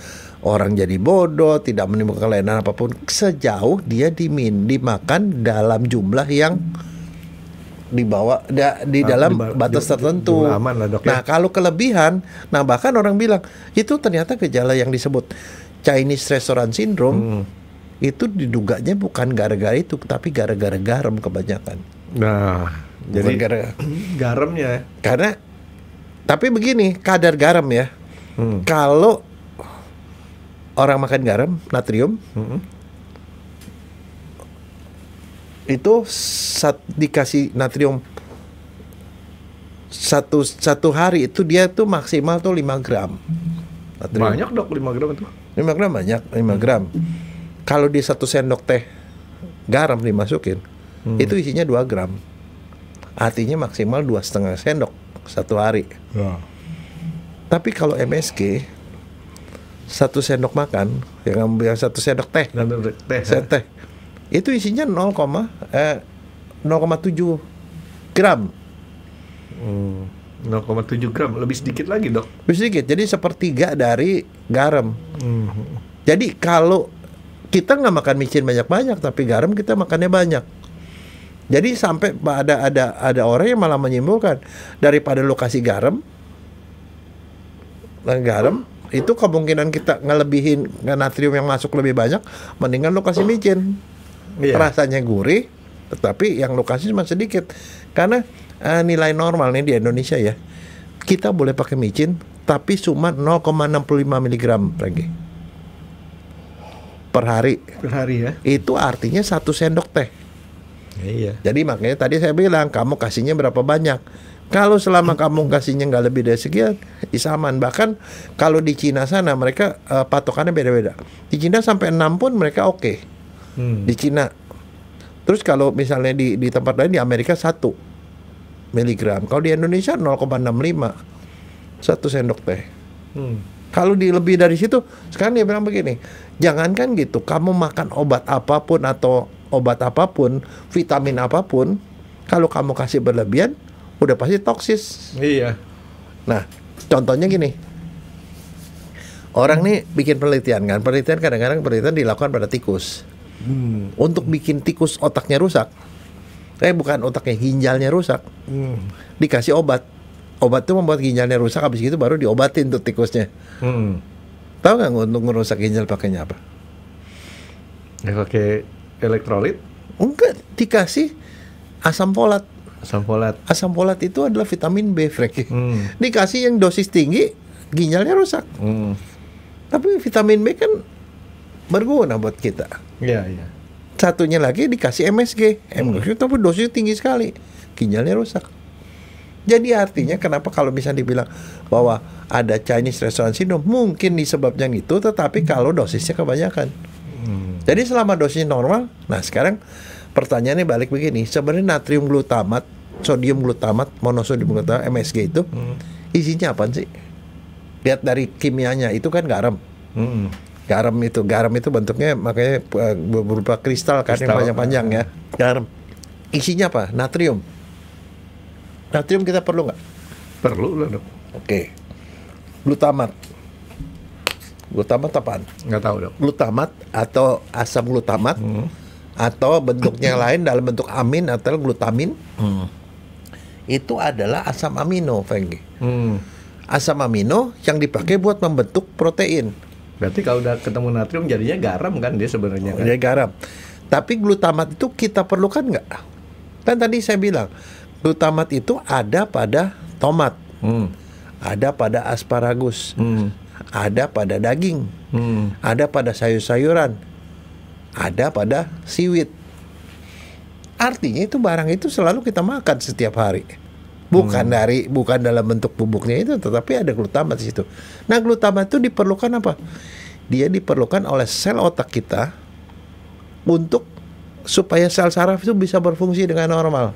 orang jadi bodoh, tidak menimbulkan kelainan apapun sejauh dia dimakan dalam jumlah yang dibawa di dalam batas tertentu. Aman lah, Dok, ya. Nah kalau kelebihan, nah bahkan orang bilang itu ternyata gejala yang disebut Chinese Restaurant Syndrome itu diduganya bukan gara-gara itu, tapi gara-gara garam kebanyakan. Nah, jadi garamnya. Karena tapi begini kadar garam ya. Kalau orang makan garam, natrium, itu dikasih natrium satu hari itu dia tuh maksimal tuh 5 gram. Natrium. Banyak Dok 5 gram itu. 5 gram banyak, 5 gram. Kalau di 1 sendok teh garam dimasukin, itu isinya 2 gram. Artinya maksimal 2,5 sendok satu hari. Tapi kalau MSG 1 sendok makan, yang 1 sendok teh, teh itu isinya 0,7 gram. 0,7 gram, lebih sedikit lagi Dok. Lebih sedikit, jadi sepertiga dari garam. Jadi kalau kita nggak makan micin banyak-banyak, tapi garam kita makannya banyak. Jadi sampai ada orang yang malah menyimpulkan daripada lo kasih garam itu kemungkinan kita ngelebihin natrium yang masuk lebih banyak, mendingan lo kasih micin. Rasanya gurih, tetapi yang lo kasih cuma sedikit. Karena nilai normal nih di Indonesia ya, kita boleh pakai micin, tapi cuma 0,65 mg per hari. Per hari ya. Itu artinya 1 sendok teh. Iya. Jadi makanya tadi saya bilang kamu kasihnya berapa banyak. Kalau selama kamu kasihnya nggak lebih dari sekian, isaman. Bahkan kalau di Cina sana mereka patokannya beda-beda. Di Cina sampai 6 pun mereka oke. Di Cina. Terus kalau misalnya di tempat lain di Amerika 1 miligram. Kalau di Indonesia 0,65 1 sendok teh. Kalau lebih dari situ, sekarang dia bilang begini, jangankan gitu, kamu makan obat apapun atau obat apapun, vitamin apapun, kalau kamu kasih berlebihan, udah pasti toksis. Iya. Nah, contohnya gini, orang nih bikin penelitian kan, kadang-kadang penelitian dilakukan pada tikus. Untuk bikin tikus otaknya rusak, bukan otaknya, ginjalnya rusak, dikasih obat. Obat itu membuat ginjalnya rusak, habis itu baru diobatin tuh tikusnya. Tahu nggak untuk merusak ginjal pakainya apa? Ya pakai elektrolit. Enggak, dikasih asam folat. Asam folat. Asam folat itu adalah vitamin B, Franky. Dikasih yang dosis tinggi, ginjalnya rusak. Tapi vitamin B kan berguna buat kita. Iya, iya. Satunya lagi dikasih MSG. MSG tapi dosisnya tinggi sekali, ginjalnya rusak. Jadi artinya kenapa kalau misalnya dibilang bahwa ada Chinese restaurant syndrome, mungkin disebabkan itu, tetapi kalau dosisnya kebanyakan. Jadi selama dosisnya normal, nah sekarang pertanyaannya balik begini, sebenarnya natrium glutamat, sodium glutamat, monosodium glutamat, MSG itu isinya apa sih? Lihat dari kimianya, itu kan garam. Garam itu bentuknya makanya berupa kristal kan, yang panjang-panjang ya. Garam. Isinya apa? Natrium. Natrium kita perlu nggak? Perlu lah, Dok. Oke. Glutamat. Glutamat apaan? Nggak tahu, Dok. Glutamat atau asam glutamat atau bentuknya lain dalam bentuk amin atau glutamin. Itu adalah asam amino, Franky. Asam amino yang dipakai buat membentuk protein. Berarti kalau udah ketemu natrium jadinya garam kan dia sebenarnya kan? Dia garam. Tapi glutamat itu kita perlukan nggak? Kan tadi saya bilang glutamat itu ada pada tomat, ada pada asparagus, ada pada daging, ada pada sayur-sayuran, ada pada seaweed. Artinya itu barang itu selalu kita makan setiap hari. Bukan dalam bentuk bubuknya itu, tetapi ada glutamat di situ. Nah, glutamat itu diperlukan apa? Dia diperlukan oleh sel otak kita untuk supaya sel saraf itu bisa berfungsi dengan normal.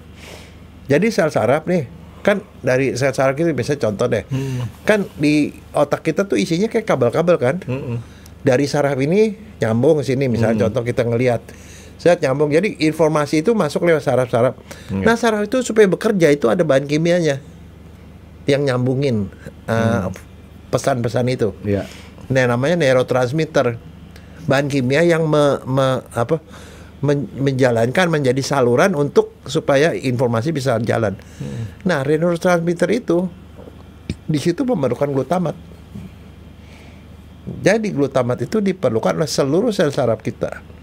Jadi sel saraf nih, kan dari sel saraf kita bisa contoh deh. Kan di otak kita tuh isinya kayak kabel-kabel kan. Dari saraf ini nyambung ke sini, misalnya contoh kita ngelihat. Saya nyambung, jadi informasi itu masuk lewat saraf-saraf. Nah, saraf itu supaya bekerja itu ada bahan kimianya yang nyambungin pesan-pesan itu. Nah, namanya neurotransmitter. Bahan kimia yang menjalankan menjadi saluran untuk supaya informasi bisa jalan. Nah, neurotransmitter itu di situ memerlukan glutamat. Jadi glutamat itu diperlukan oleh seluruh sel saraf kita.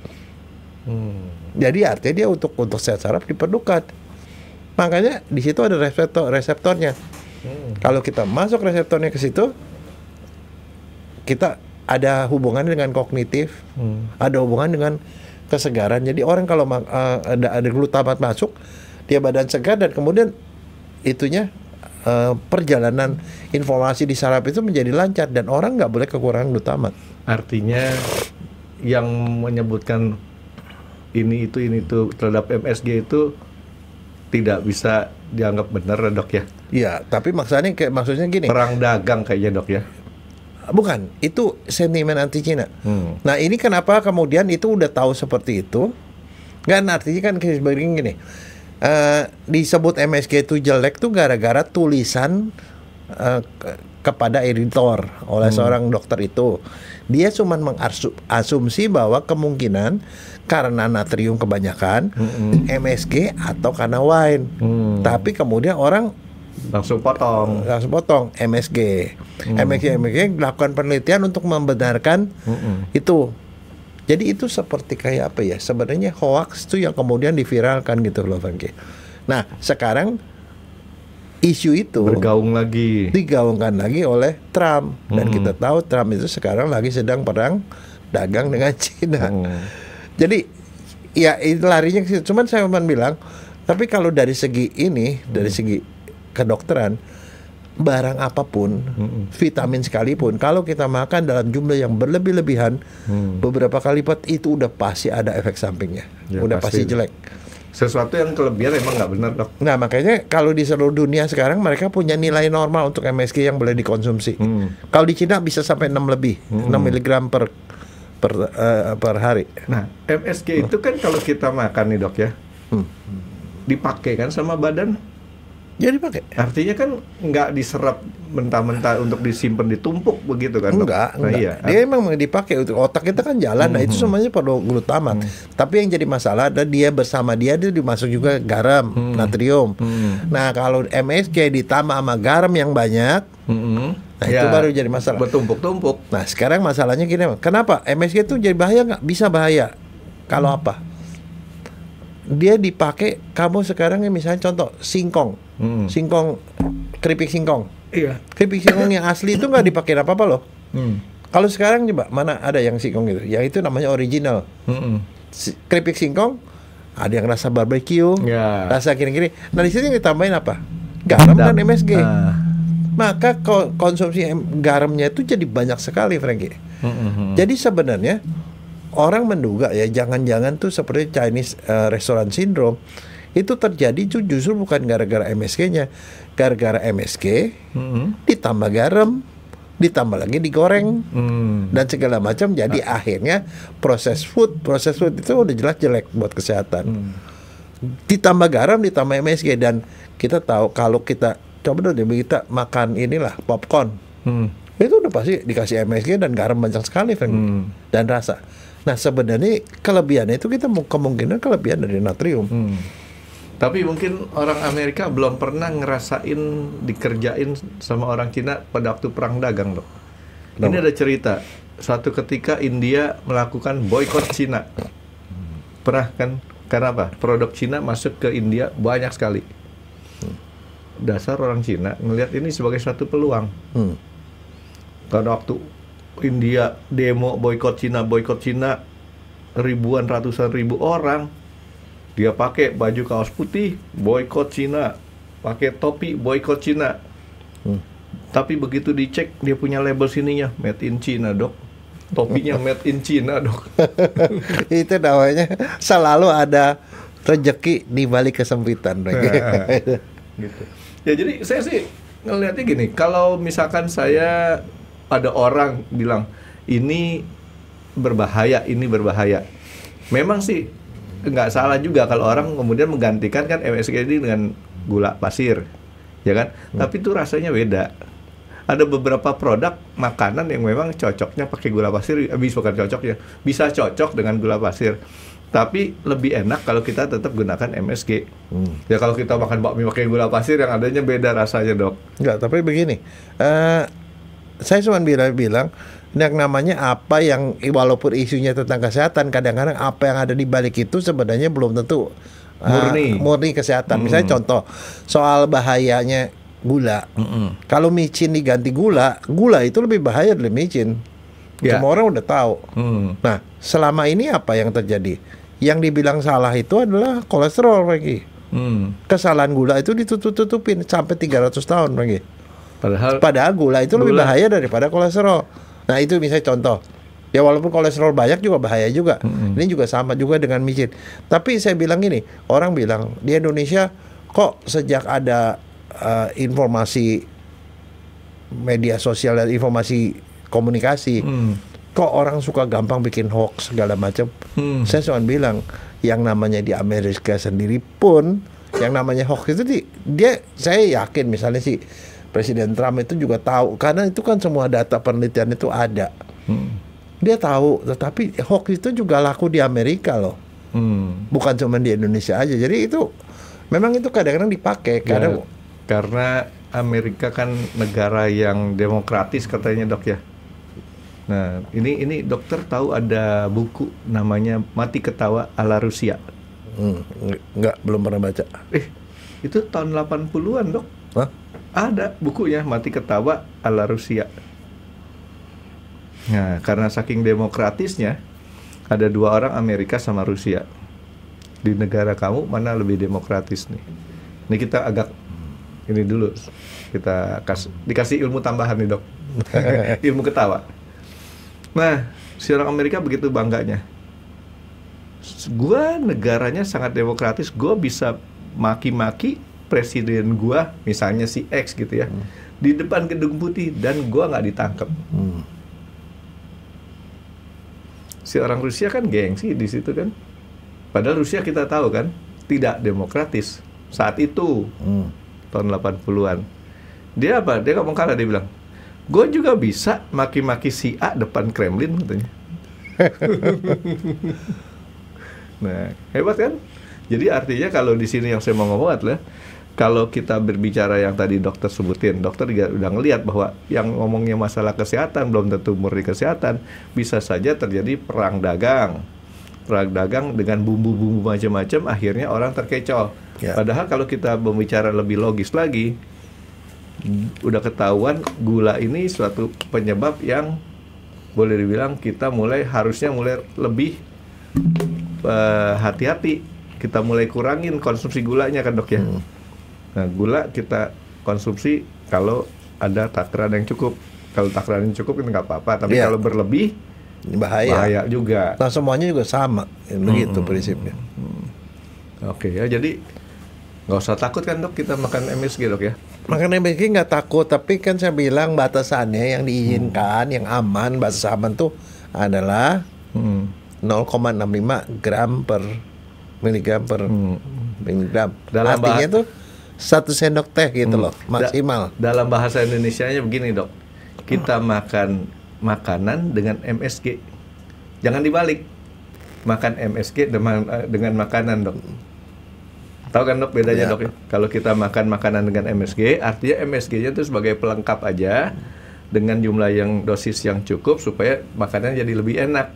Jadi artinya dia untuk sel saraf diperlukan. Makanya di situ ada reseptornya. Kalau kita masuk reseptornya ke situ, kita ada hubungan dengan kognitif, ada hubungan dengan kesegaran. Jadi orang kalau ada glutamat masuk, dia badan segar dan kemudian itunya perjalanan informasi di saraf itu menjadi lancar dan orang nggak boleh kekurangan glutamat. Artinya yang menyebutkan ini itu terhadap MSG itu tidak bisa dianggap benar, Dok ya? Iya, tapi maksudnya gini. Perang dagang kayaknya, Dok ya? Bukan, itu sentimen anti Cina. Nah, ini kenapa kemudian itu udah tahu seperti itu? Kan artinya kan begini gini. Disebut MSG itu jelek tuh gara-gara tulisan kepada editor oleh seorang dokter itu. Dia cuma mengasumsi bahwa kemungkinan karena natrium kebanyakan, MSG atau karena wine. Tapi kemudian orang langsung potong MSG melakukan penelitian untuk membenarkan itu. Jadi itu seperti kayak apa ya? Sebenarnya hoax itu yang kemudian diviralkan gitu loh, Franky. Nah, sekarang isu itu digaungkan lagi oleh Trump dan kita tahu Trump itu sekarang lagi sedang perang dagang dengan Cina. Jadi ya itu larinya ke situ. Cuman saya cuma bilang, tapi kalau dari segi ini, dari segi kedokteran, barang apapun, vitamin sekalipun, kalau kita makan dalam jumlah yang berlebih-lebihan, beberapa kali lipat, itu udah pasti ada efek sampingnya, udah pasti jelek. Sesuatu yang kelebihan emang nggak benar, Dok. Nah, makanya kalau di seluruh dunia sekarang mereka punya nilai normal untuk MSG yang boleh dikonsumsi. Kalau di Cina bisa sampai 6 lebih, 6 mg per hari. Nah, MSG itu kan kalau kita makan nih, Dok ya, dipakai kan sama badan. Ya dipakai. Artinya kan nggak diserap mentah-mentah untuk disimpan ditumpuk begitu kan, Dok? Enggak. Iya. Dia emang dipakai untuk otak kita kan jalan. Nah, itu semuanya perlu glutamat. Tapi yang jadi masalah adalah dia dimasuk juga garam, natrium. Nah, kalau MSG ditambah sama garam yang banyak, nah itu baru jadi masalah. Bertumpuk-tumpuk. Nah, sekarang masalahnya gini, kenapa MSG itu jadi bahaya nggak? Bisa bahaya. Kalau apa? dia dipakai. Kamu sekarang misalnya contoh singkong, singkong, keripik singkong. Iya. Keripik singkong yang asli itu nggak dipakai apa-apa loh. Kalau sekarang coba mana ada yang singkong gitu? Yang itu namanya original. Keripik singkong ada yang rasa barbecue, rasa kiri-kiri. Nah di sini ditambahin apa? Garam dan MSG. Maka konsumsi garamnya itu jadi banyak sekali, Frankie. Jadi sebenarnya orang menduga ya jangan-jangan tuh seperti Chinese restaurant syndrome itu terjadi justru bukan gara-gara MSG-nya, gara-gara MSG ditambah garam, ditambah lagi digoreng dan segala macam. Jadi akhirnya proses food itu udah jelas jelek buat kesehatan. Ditambah garam, ditambah MSG, dan kita tahu kalau kita coba dong kita makan inilah popcorn, itu udah pasti dikasih MSG dan garam banyak sekali, dan rasa. Nah sebenarnya kelebihannya itu kita kemungkinan kelebihan dari natrium. Tapi mungkin orang Amerika belum pernah ngerasain dikerjain sama orang Cina pada waktu perang dagang, Dok. Ini ada cerita. Suatu ketika India melakukan boykot Cina. Pernah kan? Karena apa? Produk Cina masuk ke India banyak sekali. Dasar orang Cina ngelihat ini sebagai suatu peluang. Karena waktu India demo boykot Cina, ribuan ratusan ribu orang, dia pakai baju kaos putih, boykot Cina, pakai topi, boykot Cina. Tapi begitu dicek dia punya label sininya made in China, Dok. Topinya made in China, Dok. Itu namanya selalu ada rezeki di balik kesempitan. Gitu. Ya jadi saya sih ngelihatnya gini, kalau misalkan saya ada orang bilang ini berbahaya, memang sih nggak salah juga kalau orang kemudian menggantikan kan MSG ini dengan gula pasir, ya kan? Tapi itu rasanya beda. Ada beberapa produk makanan yang memang cocoknya pakai gula pasir, bisa cocok dengan gula pasir. Tapi lebih enak kalau kita tetap gunakan MSG. Ya kalau kita makan bakmi pakai gula pasir yang adanya beda rasanya, Dok. Enggak, tapi begini. Saya cuma bilang yang namanya apa yang walaupun isunya tentang kesehatan, kadang-kadang apa yang ada di balik itu sebenarnya belum tentu murni kesehatan. Misalnya contoh soal bahayanya gula. Kalau micin diganti gula itu lebih bahaya dari micin. Semua orang udah tahu. Nah, selama ini apa yang terjadi? Yang dibilang salah itu adalah kolesterol lagi. Kesalahan gula itu ditutup-tutupin sampai 300 tahun lagi. Padahal gula itu lebih bahaya daripada kolesterol. Nah itu misalnya contoh. Ya walaupun kolesterol banyak juga bahaya juga. Ini juga sama juga dengan micin. Tapi saya bilang gini, orang bilang di Indonesia kok sejak ada informasi media sosial dan informasi komunikasi, kok orang suka gampang bikin hoax segala macam. Saya cuma bilang yang namanya di Amerika sendiri pun yang namanya hoax itu saya yakin misalnya si Presiden Trump itu juga tahu, karena itu kan semua data penelitian itu ada. Dia tahu, tetapi hoax itu juga laku di Amerika loh. Bukan cuma di Indonesia aja. Jadi itu memang itu kadang-kadang dipakai karena Amerika kan negara yang demokratis katanya, Dok ya. Nah, ini dokter tahu ada buku namanya Mati Ketawa ala Rusia. Enggak, belum pernah baca. Itu tahun 80-an, Dok. Hah? Ada bukunya Mati Ketawa ala Rusia. Nah, karena saking demokratisnya, ada dua orang Amerika sama Rusia. Di negara kamu mana lebih demokratis nih? Ini kita agak ini dulu, kita dikasih ilmu tambahan nih, Dok. Ilmu ketawa. Nah, si orang Amerika begitu bangganya. Gua negaranya sangat demokratis, gua bisa maki-maki presiden gua, misalnya si X gitu ya, di depan gedung putih dan gua nggak ditangkap. Si orang Rusia kan gengsi di situ kan. Padahal Rusia kita tahu kan tidak demokratis saat itu, tahun 80-an. Dia apa? Dia ngomong kalah, dia bilang, gue juga bisa maki-maki si A depan Kremlin katanya. Nah, hebat kan? Jadi artinya kalau di sini yang saya mau ngomong adalah kalau kita berbicara yang tadi dokter sebutin, dokter juga udah ngelihat bahwa yang ngomongnya masalah kesehatan belum tentu murni kesehatan, bisa saja terjadi perang dagang, pedagang dengan bumbu-bumbu macam-macam, akhirnya orang terkecoh. Ya. Padahal kalau kita berbicara lebih logis lagi, udah ketahuan gula ini suatu penyebab yang boleh dibilang kita harusnya mulai lebih hati-hati. Kita mulai kurangin konsumsi gulanya kan dok ya. Nah gula kita konsumsi kalau ada takaran yang cukup. Kalau takaran yang cukup itu nggak apa-apa. Tapi kalau berlebih bahaya juga. Nah semuanya juga sama, begitu prinsipnya. Oke ya, jadi nggak usah takut kan dok kita makan MSG dok ya? Makan MSG nggak takut, tapi kan saya bilang batasannya yang diizinkan, yang aman, batas aman tuh adalah 0,65 gram per miligram per miligram. Artinya tuh 1 sendok teh gitu loh, maksimal. Dalam bahasa Indonesianya begini dok, kita makan makanan dengan MSG, jangan dibalik, makan MSG dengan makanan dok. Tahu kan dok bedanya dok ya? Kalau kita makan makanan dengan MSG, artinya MSG-nya itu sebagai pelengkap aja dengan jumlah yang dosis yang cukup supaya makanan jadi lebih enak.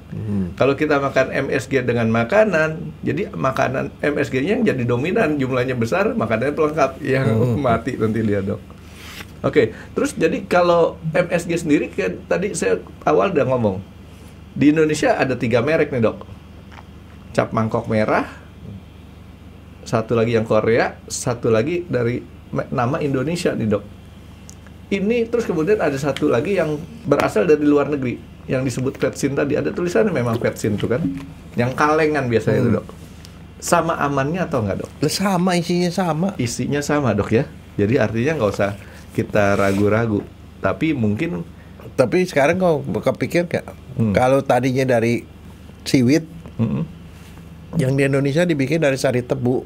Kalau kita makan MSG dengan makanan, jadi makanan MSG-nya yang jadi dominan, jumlahnya besar, makanannya pelengkap, yang mati nanti lihat dok. Oke, terus jadi kalau MSG sendiri kan tadi saya awal udah ngomong, di Indonesia ada 3 merek nih dok, cap mangkok merah, satu lagi yang Korea, satu lagi dari nama Indonesia nih dok. Ini terus kemudian ada satu lagi yang berasal dari luar negeri, yang disebut vetsin tadi. Ada tulisannya memang vetsin tuh kan, yang kalengan biasanya itu dok. Sama amannya atau enggak dok? Sama, isinya sama. Isinya sama dok ya. Jadi artinya nggak usah kita ragu-ragu. Tapi mungkin. Tapi sekarang kau kepikir nggak? Kalau tadinya dari siwit, yang di Indonesia dibikin dari sari tebu.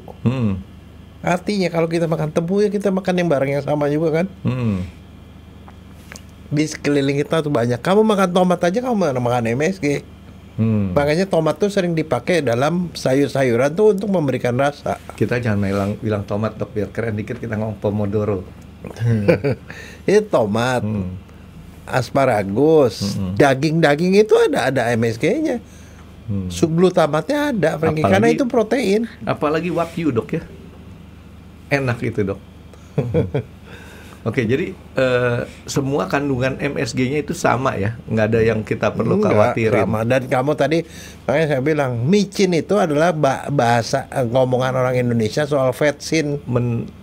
Artinya kalau kita makan tebu ya kita makan yang barang yang sama juga kan. Di sekeliling kita tuh banyak. Kamu makan tomat aja kamu makan MSG. Makanya tomat tuh sering dipakai dalam sayur-sayuran tuh untuk memberikan rasa. Kita jangan bilang tomat dok, biar keren dikit kita ngomong pomodoro. Ini tomat, asparagus, daging-daging itu ada MSG-nya. Subglutamatnya ada, Frankie, karena itu protein. Apalagi wagyu dok ya, enak itu dok. Oke, jadi semua kandungan MSG-nya itu sama ya, nggak ada yang kita perlu khawatirin. Sama. Dan kamu tadi, makanya saya bilang micin itu adalah bahasa ngomongan orang Indonesia soal vetsin.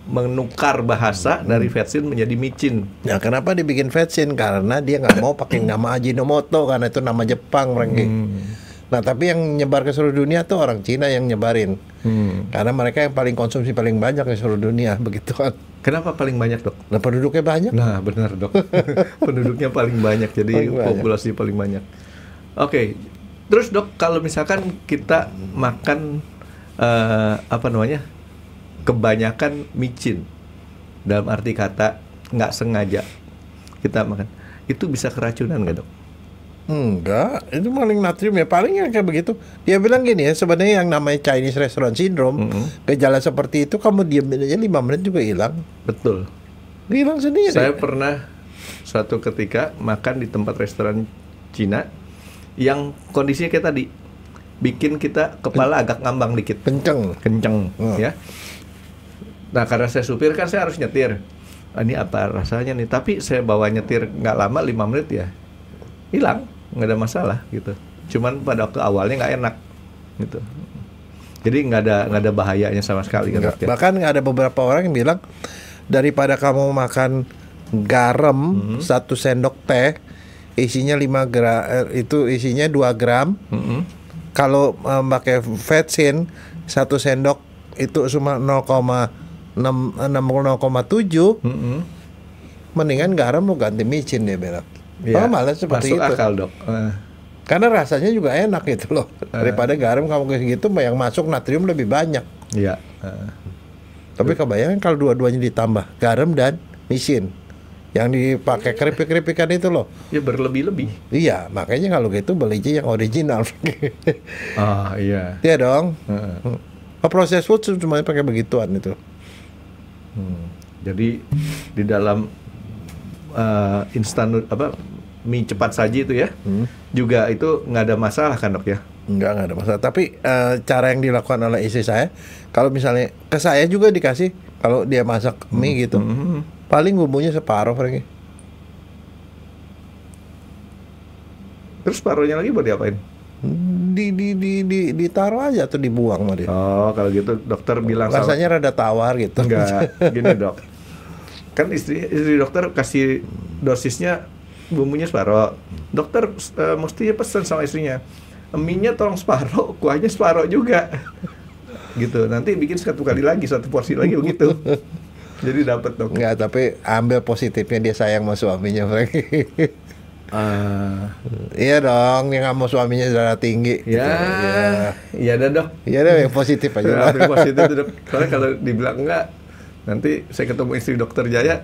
Menukar bahasa dari vetsin menjadi micin. Nah, kenapa dibikin vetsin? Karena dia nggak mau pakai nama Ajinomoto, karena itu nama Jepang, Frankie. Nah, tapi yang nyebar ke seluruh dunia tuh orang Cina yang nyebarin. Karena mereka yang paling konsumsi paling banyak di seluruh dunia, begitu kan. Kenapa paling banyak dok? Nah, penduduknya banyak. Nah, benar dok. Penduduknya paling banyak, jadi populasi paling banyak. Oke, terus dok, kalau misalkan kita makan kebanyakan micin, dalam arti kata nggak sengaja kita makan, itu bisa keracunan nggak dok? Enggak, itu paling natrium ya, paling yang kayak begitu. Dia bilang gini ya, sebenarnya yang namanya Chinese Restaurant Syndrome, gejala seperti itu kamu diam aja 5 menit juga hilang. Betul. Hilang sendiri. Saya pernah suatu ketika makan di tempat restoran Cina yang kondisinya kayak tadi, bikin kita kepala agak ngambang dikit. Kenceng, ya. Nah, karena saya supir kan saya harus nyetir. Ini apa rasanya nih? Tapi saya bawa nyetir nggak lama, 5 menit ya hilang, nggak ada masalah gitu. Cuman pada waktu awalnya nggak enak gitu. Jadi nggak ada bahayanya sama sekali kan. Bahkan ada beberapa orang yang bilang daripada kamu makan garam 1 sendok teh isinya 5 gram, itu isinya 2 gram. Kalau pakai vetsin 1 sendok itu cuma 0,7. Mendingan garam lo ganti micin, dia bilang. Ya, malah seperti masuk itu. Akal dok. Karena rasanya juga enak gitu loh. Daripada garam kamu kayak gitu, yang masuk natrium lebih banyak. Iya. Tapi kebayang kalau dua-duanya ditambah garam dan micin, yang dipakai keripik-keripikan itu loh. Ya berlebih-lebih. Iya, makanya kalau gitu beli aja yang original. Iya. Iya dong. Proses food cuma pakai begituan itu. Jadi di dalam instan mie cepat saji itu ya, juga itu nggak ada masalah kan dok ya? Enggak ada masalah. Tapi cara yang dilakukan oleh istri saya, kalau misalnya ke saya juga dikasih, kalau dia masak mie gitu, paling bumbunya separuh, Franky. Terus paruhnya lagi buat diapain? Ditaruh aja atau dibuang sama dia. Oh, kalau gitu dokter bilang Rasanya rada tawar gitu. Enggak, gini dok. Kan istri dokter kasih dosisnya bumbunya separuh. Dokter mestinya pesan sama istrinya, mie-nya tolong separuh, kuahnya separuh juga. Gitu. Nanti bikin satu kali lagi, satu porsi lagi begitu. Jadi dapat dok. Enggak, tapi ambil positifnya, dia sayang sama suaminya, Franky. Iya dong, dia nggak mau suaminya darah tinggi. Ya, iya dah dok. Iya dong, yang positif aja. Yang positif tuh, dok. Soalnya kalau dibilang enggak, nanti saya ketemu istri dokter Jaya,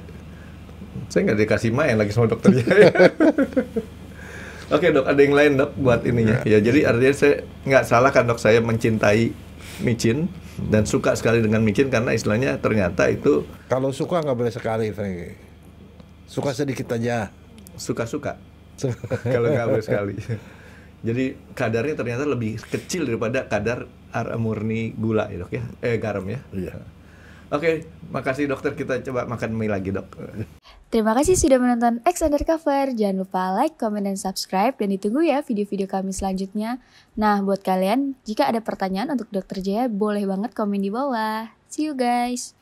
saya nggak dikasih main lagi sama dokter Jaya. Oke dok, ada yang lain dok buat ininya. Ya jadi artinya saya nggak salah kan dok, saya mencintai micin dan suka sekali dengan micin karena istilahnya ternyata itu Kalau suka nggak boleh sekali, Franky. Suka sedikit aja. suka-suka. Kalau nggak boleh sekali. Jadi kadarnya ternyata lebih kecil daripada kadar murni gula ya dok ya, garam ya. Iya. Oke, makasih dokter, kita coba makan mie lagi dok. Terima kasih sudah menonton X Undercover. Jangan lupa like, comment, dan subscribe. Dan ditunggu ya video-video kami selanjutnya. Nah, buat kalian, jika ada pertanyaan untuk Dr. Jaya, boleh banget komen di bawah. See you guys!